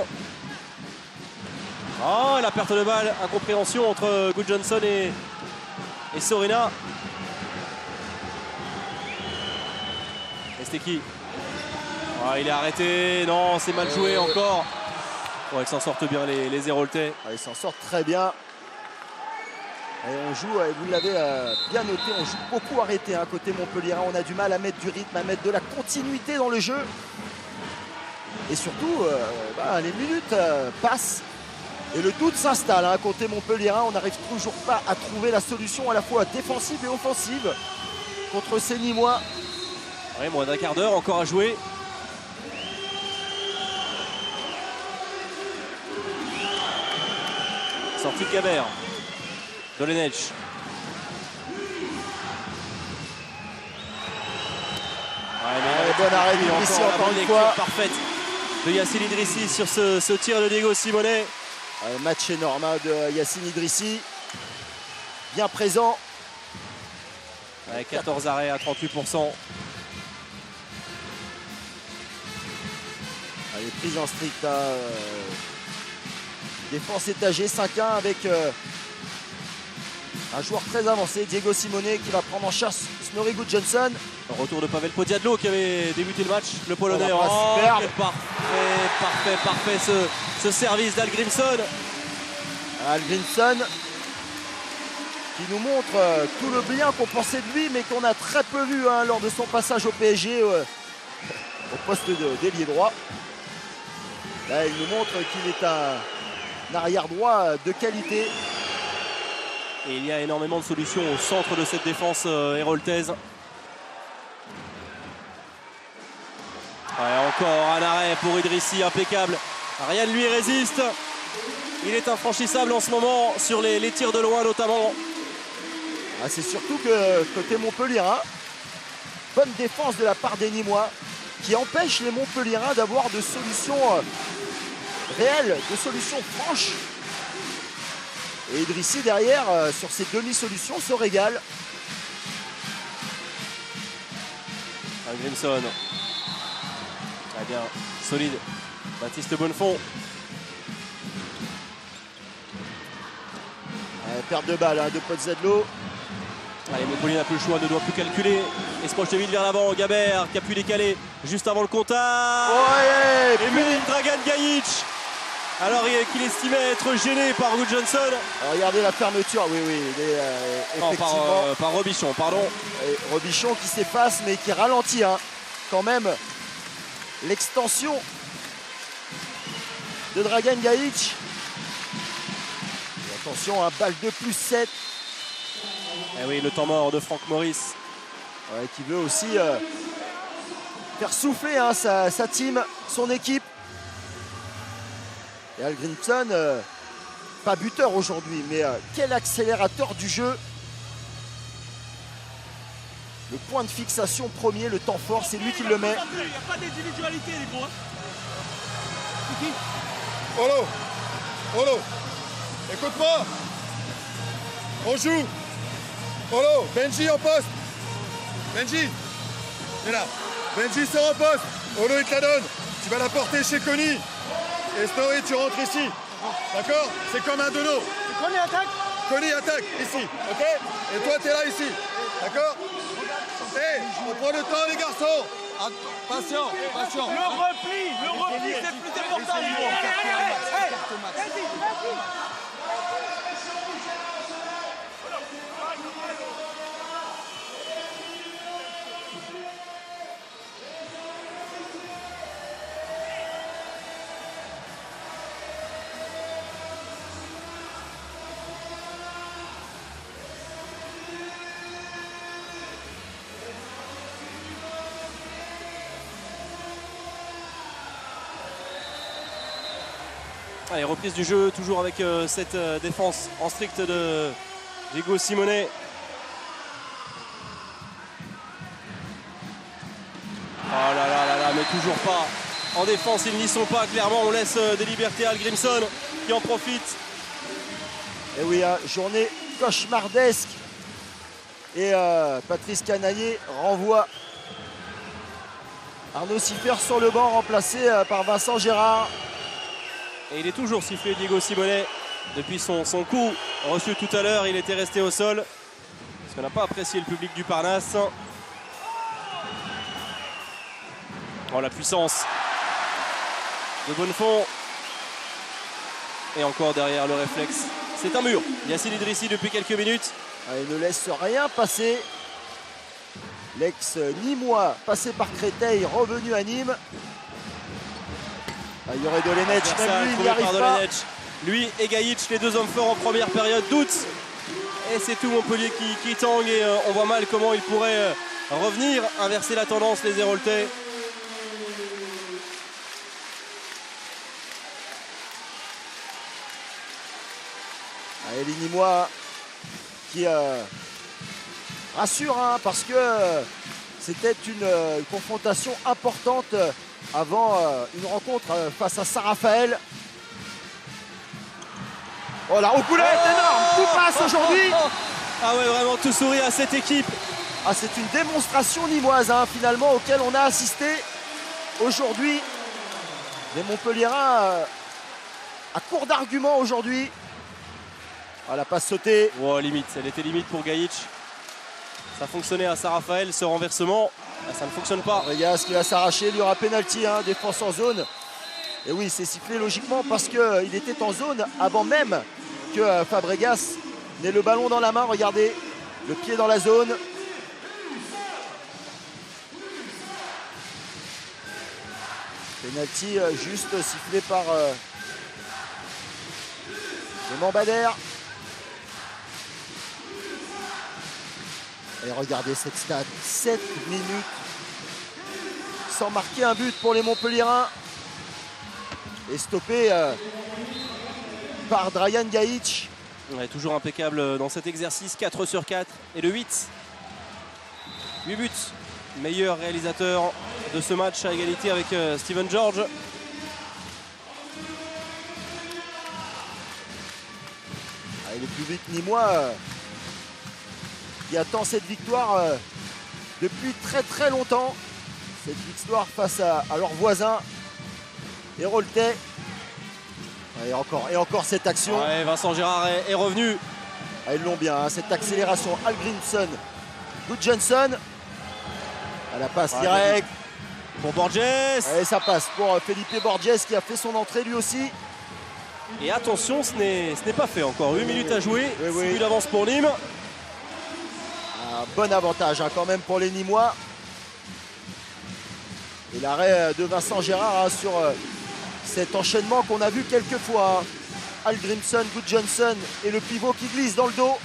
Speaker 1: Oh, la perte de balle, incompréhension entre Good Johnson et Sorina. c'était qui? Ah, il est arrêté. Non, c'est mal joué encore. Ouais, ils s'en sortent bien les Héroltais.
Speaker 2: Ils s'en sortent très bien. Et on joue, vous l'avez bien noté, on joue beaucoup arrêté hein, côté Montpellier. On a du mal à mettre du rythme, à mettre de la continuité dans le jeu. Et surtout, les minutes passent et le doute s'installe. Hein, côté Montpellier, on n'arrive toujours pas à trouver la solution à la fois défensive et offensive contre ces Nîmois.
Speaker 1: Ouais, moins d'un quart d'heure encore à jouer. Sortie de Gabert. Dolenech.
Speaker 2: Bon arrêt d'Idrissi encore une fois.
Speaker 1: Parfaite de Yacine Idrissi sur ce tir de Diego Simone.
Speaker 2: Match énorme hein, de Yacine Idrissi. Bien présent.
Speaker 1: Avec 14 arrêts à 38%.
Speaker 2: Allez, prise en strict. Hein, défense étagée 5-1 avec un joueur très avancé, Diego Simone, qui va prendre en charge Snorri Gudjonsson.
Speaker 1: Retour de Pavel Podiadlo qui avait débuté le match, le Polonais.
Speaker 2: Superbe.
Speaker 1: Parfait ce service d'Algrimson.
Speaker 2: Algrimson qui nous montre tout le bien qu'on pensait de lui, mais qu'on a très peu vu hein, lors de son passage au PSG au poste d'ailier droit. Là, il nous montre qu'il est un arrière droit de qualité.
Speaker 1: Et il y a énormément de solutions au centre de cette défense héroltaise. Ouais, encore un arrêt pour Idrissi, impeccable. Rien ne lui résiste. Il est infranchissable en ce moment sur les tirs de loin notamment.
Speaker 2: C'est surtout que côté Montpellier, bonne défense de la part des Nîmois qui empêche les Montpelliérains d'avoir de solutions réelles, de solutions franches. Et Idrissi derrière, sur ses demi-solutions, se régale.
Speaker 1: Grimson. Très bien, solide. Baptiste Bonnefond.
Speaker 2: Perte de balle de Pozzadlo.
Speaker 1: Allez, Montpellier n'a plus le choix, ne doit plus calculer. Et se projeter vite vers l'avant. Gabert qui a pu décaler juste avant le contact.
Speaker 2: Ouais,
Speaker 1: et puis Dragan Gajic. Alors qu'il estimait être gêné par Gudjonsson.
Speaker 2: Regardez la fermeture, oui, effectivement.
Speaker 1: Par Robichon, pardon.
Speaker 2: Et Robichon qui s'efface mais qui ralentit quand même l'extension de Dragan Gajic. Et attention, balle de plus 7.
Speaker 1: Et oui, le temps mort de Franck Maurice.
Speaker 2: Ouais, qui veut aussi faire souffler sa team, son équipe. Et Algrimson, pas buteur aujourd'hui, mais quel accélérateur du jeu. Le point de fixation premier, le temps fort, c'est lui qui le met.
Speaker 4: Il n'y a pas d'individualité, les gros.
Speaker 5: Olo, écoute-moi. On joue. Olo, Benji en poste. Benji, est là. Benji sort en poste. Olo, il te la donne. Tu vas la porter chez Conny. Et Snorri, tu rentres ici. D'accord? C'est comme un dono.
Speaker 4: Conny attaque.
Speaker 5: Conny attaque ici. Ok? Et toi, t'es là ici. D'accord? On prend le temps, les garçons. Patient.
Speaker 4: Le repli, c'est plus important.
Speaker 1: Allez, reprise du jeu, toujours avec cette défense en strict de Diego Simone. Oh là, mais toujours pas. En défense, ils n'y sont pas, clairement. On laisse des libertés à Algrimson qui en profite.
Speaker 2: Et oui, journée cauchemardesque. Et Patrice Canaillé renvoie Arnaud Siffer sur le banc, remplacé par Vincent Gérard.
Speaker 1: Et il est toujours sifflé, Diego Simone. Depuis son coup reçu tout à l'heure, il était resté au sol. Parce qu'on n'a pas apprécié le public du Parnasse. Oh, la puissance de Bonnefond. Et encore derrière le réflexe. C'est un mur. Yacine Idrissi depuis quelques minutes.
Speaker 2: Il ne laisse rien passer. L'ex-Nîmois passé par Créteil, revenu à Nîmes. Il y aurait Dolenech, même lui il n'y arrive pas.
Speaker 1: Lui et Gajic, les deux hommes forts en première période, doute. Et c'est tout Montpellier qui tangue et on voit mal comment il pourrait revenir, inverser la tendance les Héroltais.
Speaker 2: Les Nîmois qui rassure parce que c'était une confrontation importante avant une rencontre face à Saint-Raphaël. Oh la Roucoulette, énorme, tout passe aujourd'hui.
Speaker 1: Ah ouais, vraiment tout sourit à cette équipe.
Speaker 2: Ah, c'est une démonstration nîmoise finalement auquel on a assisté aujourd'hui. Les Montpelliérains à court d'arguments aujourd'hui. Ah, la passe sautée.
Speaker 1: Oh, limite, elle était limite pour Gajic. Ça fonctionnait à Saint-Raphaël, ce renversement. Ça ne fonctionne pas.
Speaker 2: Regarde ce qui va s'arracher, il y aura pénalty, défense en zone. Et oui, c'est sifflé logiquement parce qu'il était en zone avant même que Fabregas n'ait le ballon dans la main. Regardez, le pied dans la zone. Pénalty juste sifflé par Clément Bader. Et regardez cette stat, 7 minutes sans marquer un but pour les Montpelliérains. Et stoppé par Dragan Gajic.
Speaker 1: Ouais, toujours impeccable dans cet exercice, 4 sur 4. Et le 8 buts. Meilleur réalisateur de ce match à égalité avec Steven George.
Speaker 2: Il est plus vite Nîmois qui attend cette victoire depuis très longtemps. Cette victoire face à leurs voisins Héroltais. Et encore cette action.
Speaker 1: Ouais, Vincent Gérard est revenu.
Speaker 2: Ils l'ont bien, cette accélération. Hallgrímsson, Gudjonsson. La passe directe.
Speaker 1: Pour Borges.
Speaker 2: Et ça passe pour Felipe Borges qui a fait son entrée lui aussi.
Speaker 1: Et attention, ce n'est pas fait encore. 8 minutes à jouer.
Speaker 2: Oui.
Speaker 1: 6 buts d'avance pour Nîmes.
Speaker 2: Un bon avantage quand même pour les Nîmois. Et l'arrêt de Vincent Gérard sur cet enchaînement qu'on a vu quelques fois. Hallgrímsson, Gudjonsson et le pivot qui glisse dans le dos.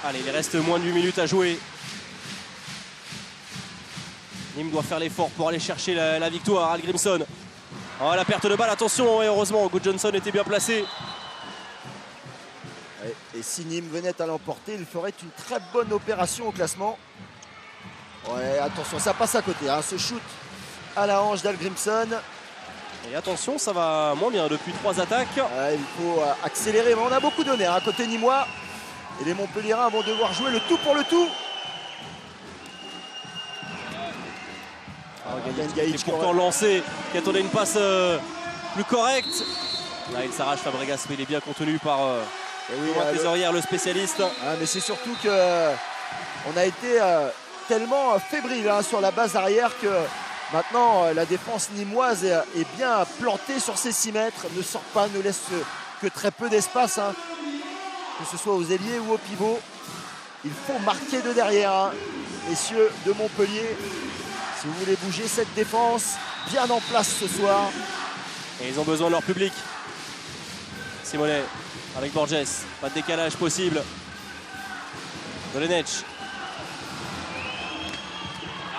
Speaker 1: Allez, il reste moins de 8 minutes à jouer. Nîmes doit faire l'effort pour aller chercher la victoire. Hallgrímsson. Oh, la perte de balle, attention. Et heureusement, Gudjonsson était bien placé.
Speaker 2: Et si Nîmes venait à l'emporter, il ferait une très bonne opération au classement. Ouais, attention, ça passe à côté. Ce shoot à la hanche d'Hallgrímsson.
Speaker 1: Et attention, ça va moins bien depuis 3 attaques.
Speaker 2: Il faut accélérer, mais on a beaucoup donné côté Nîmois. Et les Montpelliérains vont devoir jouer le tout pour le tout.
Speaker 1: Gajic qui pourtant lancé, qui attendait une passe plus correcte. Là, il s'arrache Fabregas, mais il est bien contenu par Thomas Thésaurière, le spécialiste.
Speaker 2: Mais c'est surtout qu'on a été tellement fébrile sur la base arrière que maintenant la défense nîmoise est bien plantée sur ses 6 mètres, ne sort pas, ne laisse que très peu d'espace, que ce soit aux ailiers ou au pivot. Il faut marquer de derrière, messieurs de Montpellier, si vous voulez bouger cette défense bien en place ce soir.
Speaker 1: Et ils ont besoin de leur public. Simonet avec Borges, pas de décalage possible. Dolenech.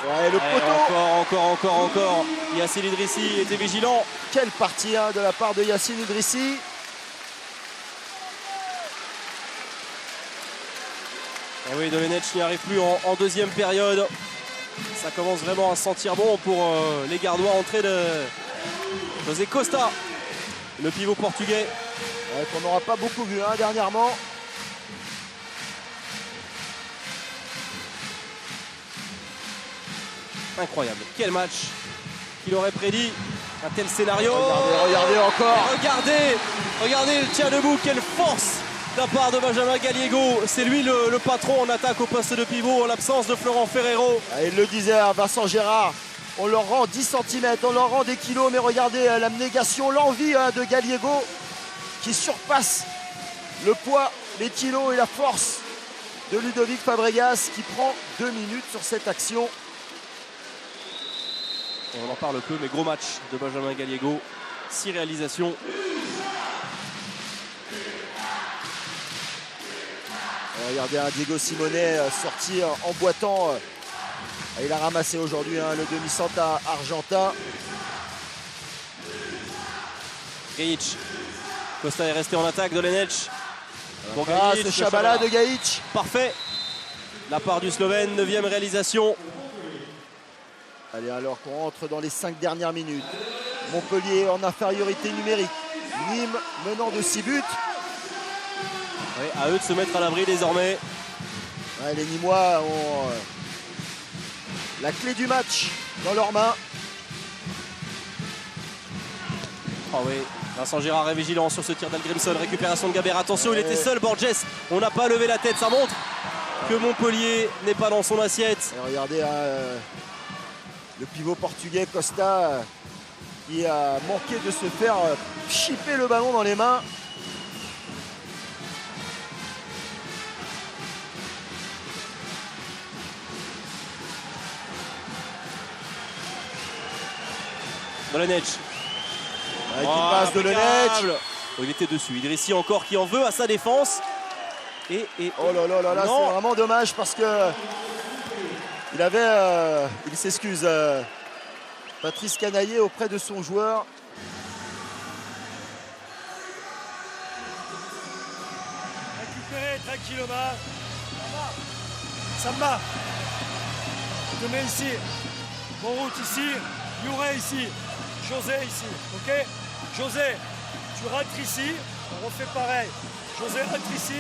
Speaker 2: Ouais, le poteau.
Speaker 1: Encore. Yacine Idrissi était vigilant.
Speaker 2: Quelle partie de la part de Yacine Idrissi.
Speaker 1: Et oui, Dolenech n'y arrive plus en deuxième période. Ça commence vraiment à sentir bon pour les Gardois. Entrée de José Costa, le pivot portugais.
Speaker 2: Qu'on n'aura pas beaucoup vu dernièrement.
Speaker 1: Incroyable. Quel match. Qu'il aurait prédit un tel scénario.
Speaker 2: Regardez encore.
Speaker 1: Regardez, il tient debout. Quelle force de la part de Benjamin Gallego. C'est lui le patron en attaque au poste de pivot en l'absence de Florent Ferrero.
Speaker 2: Il le disait, Vincent Gérard, on leur rend 10 cm, on leur rend des kilos, mais regardez l'abnégation, l'envie de Gallego qui surpasse le poids, les kilos et la force de Ludovic Fabregas qui prend 2 minutes sur cette action.
Speaker 1: On en parle peu, mais gros match de Benjamin Gallego. 6 réalisations.
Speaker 2: Regardez Diego Simonet sorti en boitant. Il a ramassé aujourd'hui le demi-centre argentin.
Speaker 1: Gajic. Costa est resté en attaque. Dolenec.
Speaker 2: Pour ce Chabala de Gajic.
Speaker 1: Parfait. La part du Slovène, 9e réalisation.
Speaker 2: Allez, alors qu'on rentre dans les 5 dernières minutes. Montpellier en infériorité numérique. Nîmes menant de 6 buts.
Speaker 1: Ouais, à eux de se mettre à l'abri désormais.
Speaker 2: Ouais, les Nîmois ont la clé du match dans leurs mains.
Speaker 1: Oh oui, Vincent Gérard est vigilant sur ce tir d'Algrimson. Récupération de Gabert. Attention, il était seul, Borges. On n'a pas levé la tête. Ça montre que Montpellier n'est pas dans son assiette.
Speaker 2: Et regardez le pivot portugais Costa qui a manqué de se faire chipper le ballon dans les mains.
Speaker 1: Dolenec.
Speaker 2: Avec une passe de Dolenec.
Speaker 1: Il était dessus. Idrissi encore qui en veut à sa défense.
Speaker 2: Oh là là là là, c'est vraiment dommage parce que il avait, il s'excuse, Patrice Canaillé auprès de son joueur.
Speaker 3: Récupéré tranquillement. Samba. Je te mets ici. Bon route ici. Youré ici. José ici. Ok. José, tu rentres ici. On refait pareil. José rentre ici.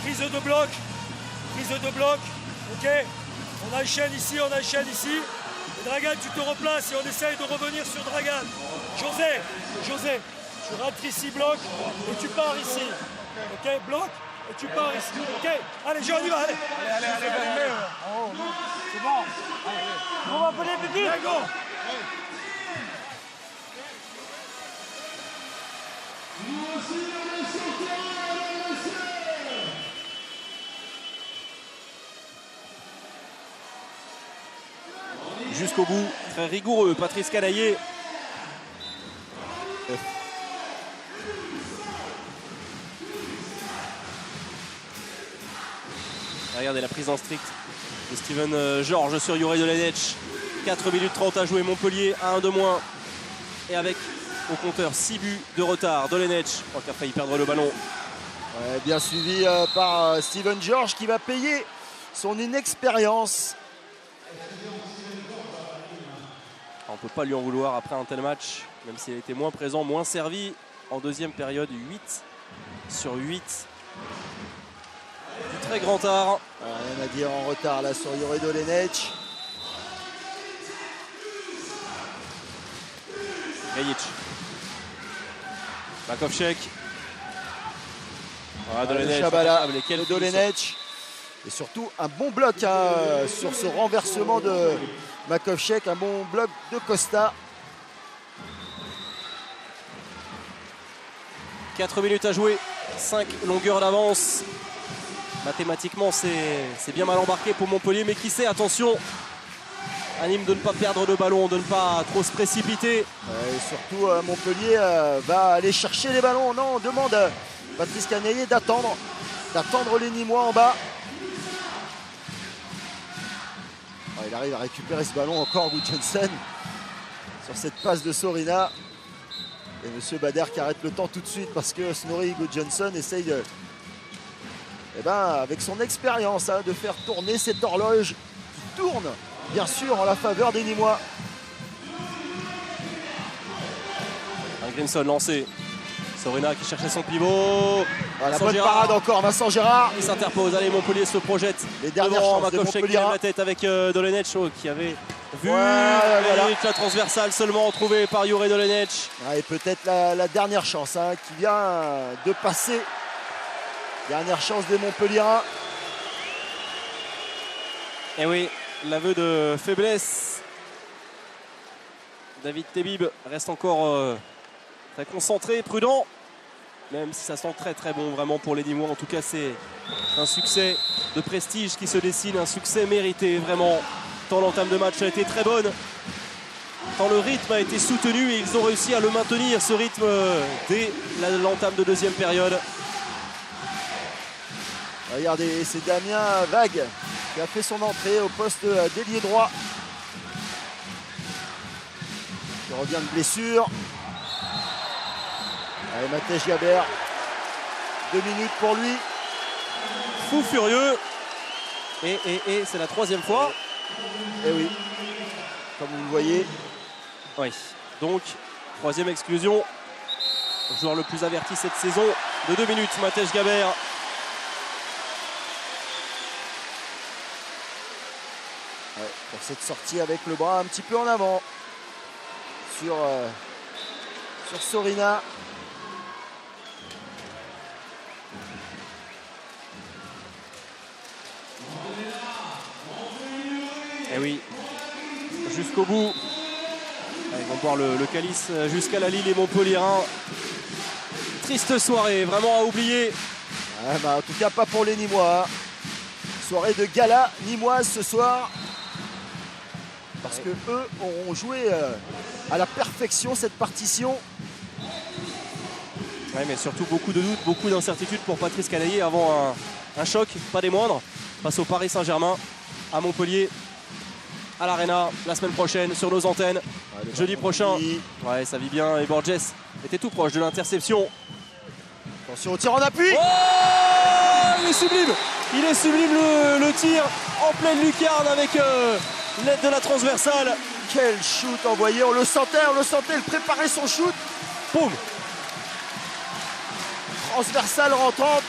Speaker 3: Prise de bloc. Prise de bloc. Ok. On enchaîne ici, on enchaîne ici. Et Dragan, tu te replaces et on essaye de revenir sur Dragan. José, tu rentres ici, bloc, et tu pars ici. Ok, bloc, et tu pars ici. Ok, allez, on y va, allez. Allez, c'est bon. Allez. On va appeler Pipi. Allez, go.
Speaker 1: Jusqu'au bout, très rigoureux, Patrice Canaillé. Regardez la prise en strict de Steven Georges sur Juraj Dolenec. 4 minutes 30 à jouer, Montpellier, 1 de moins. Et avec au compteur 6 buts de retard. Dolenec, je crois qu'il a failli perdre le ballon.
Speaker 2: Ouais, bien suivi par Steven Georges qui va payer son inexpérience.
Speaker 1: On ne peut pas lui en vouloir après un tel match, même s'il a été moins présent, moins servi. En deuxième période, 8 sur 8. Du très grand art.
Speaker 2: Rien à dire en retard là sur Juraj Dolenec.
Speaker 1: Gajic. Makovček. Dolenec.
Speaker 2: Chabala de Dolenec. Et surtout un bon bloc sur ce renversement de Makovček, un bon bloc de Costa.
Speaker 1: 4 minutes à jouer, 5 longueurs d'avance. Mathématiquement, c'est bien mal embarqué pour Montpellier, mais qui sait, attention, anime de ne pas perdre de ballon, de ne pas trop se précipiter.
Speaker 2: Et surtout, Montpellier va aller chercher les ballons. Non, on demande à Patrice Canaillé d'attendre les Nîmois en bas. Il arrive à récupérer ce ballon encore, Gudjohnsen, sur cette passe de Sorina. Et M. Bader qui arrête le temps tout de suite parce que Snorri Gudjohnsen essaye de, avec son expérience, de faire tourner cette horloge qui tourne, bien sûr, en la faveur des Nîmois.
Speaker 1: Grimson lancé. Sorina qui cherchait son pivot.
Speaker 2: La bonne parade encore, Vincent Gérard.
Speaker 1: Il s'interpose. Allez, Montpellier se projette.
Speaker 2: Les dernières chances de
Speaker 1: Makovček qui lève la tête avec Dolenec qui avait vu la transversale seulement trouvée par Juraj Dolenec.
Speaker 2: Et peut-être la dernière chance qui vient de passer Dernière chance des Montpellierins.
Speaker 1: Et oui, l'aveu de faiblesse. David Tebib reste encore très concentré, prudent. Même si ça sent très très bon vraiment pour les Nîmois. En tout cas, c'est un succès de prestige qui se dessine, un succès mérité vraiment. Tant l'entame de match a été très bonne, tant le rythme a été soutenu et ils ont réussi à le maintenir, ce rythme, dès l'entame de deuxième période.
Speaker 2: Regardez, c'est Damien Vague qui a fait son entrée au poste d'ailier droit. Il revient de blessure. Allez, Matej Gabert, 2 minutes pour lui.
Speaker 1: Fou furieux. Et c'est la 3e fois.
Speaker 2: Et oui, comme vous le voyez.
Speaker 1: Oui, donc 3e exclusion. Le joueur le plus averti cette saison de 2 minutes, Matej Gabert.
Speaker 2: Ouais, pour cette sortie avec le bras un petit peu en avant sur Sorina.
Speaker 1: Et oui, jusqu'au bout. Ils vont boire le calice jusqu'à la Lille et Montpellierin. Triste soirée, vraiment à oublier.
Speaker 2: Ouais, bah, en tout cas, pas pour les Nîmois. Soirée de gala nîmoise ce soir. Parce que eux auront joué à la perfection cette partition.
Speaker 1: Ouais, mais surtout beaucoup de doutes, beaucoup d'incertitudes pour Patrice Canaillé avant un choc, pas des moindres, face au Paris Saint-Germain à Montpellier, à l'Arena, la semaine prochaine sur nos antennes, jeudi prochain. Ouais, ça vit bien et Borges était tout proche de l'interception.
Speaker 2: Attention au tir en appui.
Speaker 1: Oh, il est sublime. Il est sublime le tir en pleine lucarne avec l'aide de la transversale.
Speaker 2: Quel shoot envoyé, on le sentait, il préparait son shoot.
Speaker 1: Boum.
Speaker 2: Transversale rentrante.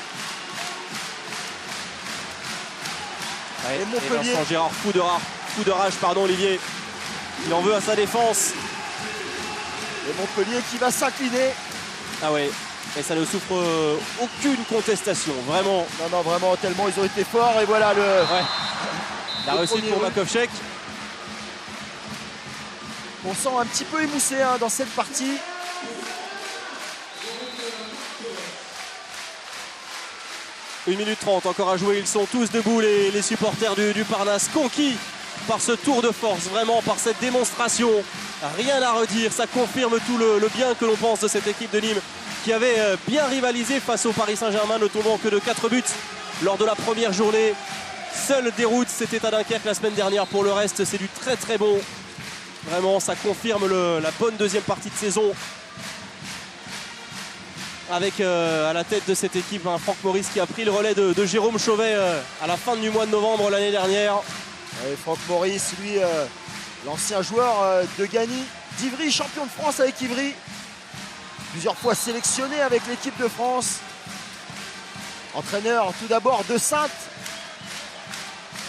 Speaker 1: Ouais,
Speaker 2: et Montpellier.
Speaker 1: Vincent Gérard, fou de rage, pardon Olivier. Il en veut à sa défense.
Speaker 2: Et Montpellier qui va s'incliner.
Speaker 1: Ah ouais, et ça ne souffre aucune contestation, vraiment.
Speaker 2: Non, vraiment, tellement ils ont été forts. Et voilà
Speaker 1: la réussite pour Makovchek.
Speaker 2: On sent un petit peu émoussé dans cette partie.
Speaker 1: Une minute 30 encore à jouer, ils sont tous debout les supporters du Parnasse, conquis par ce tour de force, vraiment par cette démonstration. Rien à redire, ça confirme tout le bien que l'on pense de cette équipe de Nîmes qui avait bien rivalisé face au Paris Saint-Germain, ne tombant que de 4 buts lors de la première journée. Seule déroute, c'était à Dunkerque la semaine dernière. Pour le reste, c'est du très très bon. Vraiment, ça confirme la bonne deuxième partie de saison. Avec à la tête de cette équipe Franck Maurice qui a pris le relais de Jérôme Chauvet à la fin du mois de novembre l'année dernière.
Speaker 2: Et Franck Maurice, lui, l'ancien joueur de Gagny, d'Ivry, champion de France avec Ivry. Plusieurs fois sélectionné avec l'équipe de France. Entraîneur tout d'abord de Saintes.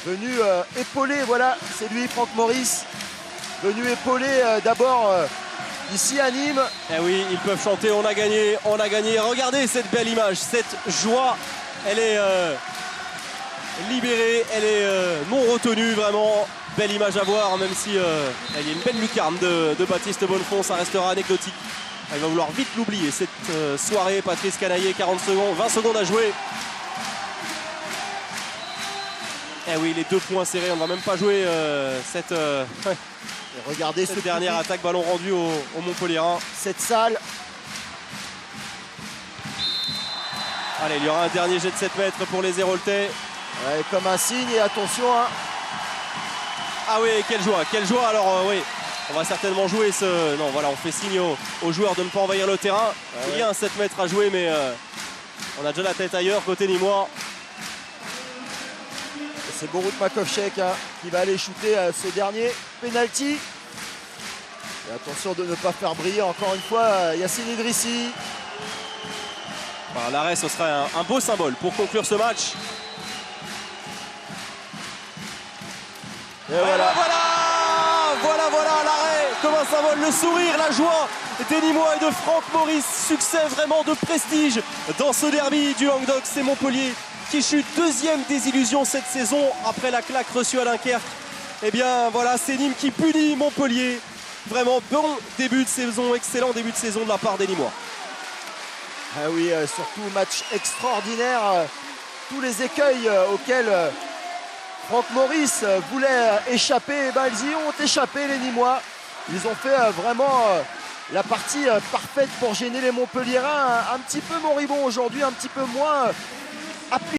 Speaker 2: Venu épauler, voilà, c'est lui Franck Maurice. Venu épauler d'abord ici à Nîmes.
Speaker 1: Eh oui, ils peuvent chanter, on a gagné, on a gagné. Regardez cette belle image, cette joie, elle est libérée, elle est non retenue, vraiment. Belle image à voir, même si il y a une belle lucarne de Baptiste Bonnefond, ça restera anecdotique. Il va vouloir vite l'oublier, cette soirée. Patrice Canaillé, 40 secondes, 20 secondes à jouer. Eh oui, les 2 points serrés, on ne va même pas jouer cette
Speaker 2: regardez cette
Speaker 1: dernière attaque, ballon rendu au Montpellierin.
Speaker 2: Cette salle.
Speaker 1: Allez, il y aura un dernier jet de 7 mètres pour les Héroltais.
Speaker 2: Ouais, comme un signe, et attention.
Speaker 1: Ah oui, quelle joie. Alors oui, on va certainement jouer ce... Non, voilà, on fait signe aux joueurs de ne pas envahir le terrain. Ouais. Il y a un 7 mètres à jouer, mais on a déjà la tête ailleurs, côté nîmois.
Speaker 2: C'est Borut Makovchek qui va aller shooter ce dernier penalty. Et attention de ne pas faire briller encore une fois Yacine Idrissi.
Speaker 1: Enfin, l'arrêt, ce serait un beau symbole pour conclure ce match.
Speaker 2: Et voilà
Speaker 1: l'arrêt comme un symbole, le sourire, la joie des Nîmois et de Franck Maurice. Succès vraiment de prestige dans ce derby du Languedoc. C'est Montpellier qui chute deuxième désillusion cette saison après la claque reçue à Dunkerque. Et bien voilà, c'est Nîmes qui punit Montpellier. Vraiment bon début de saison, excellent début de saison de la part des Nîmois.
Speaker 2: Ah oui, surtout match extraordinaire. Tous les écueils auxquels Franck Maurice voulait échapper, ils y ont échappé les Nîmois. Ils ont fait vraiment la partie parfaite pour gêner les Montpelliérains. Un petit peu moribond aujourd'hui, un petit peu moins appliqué.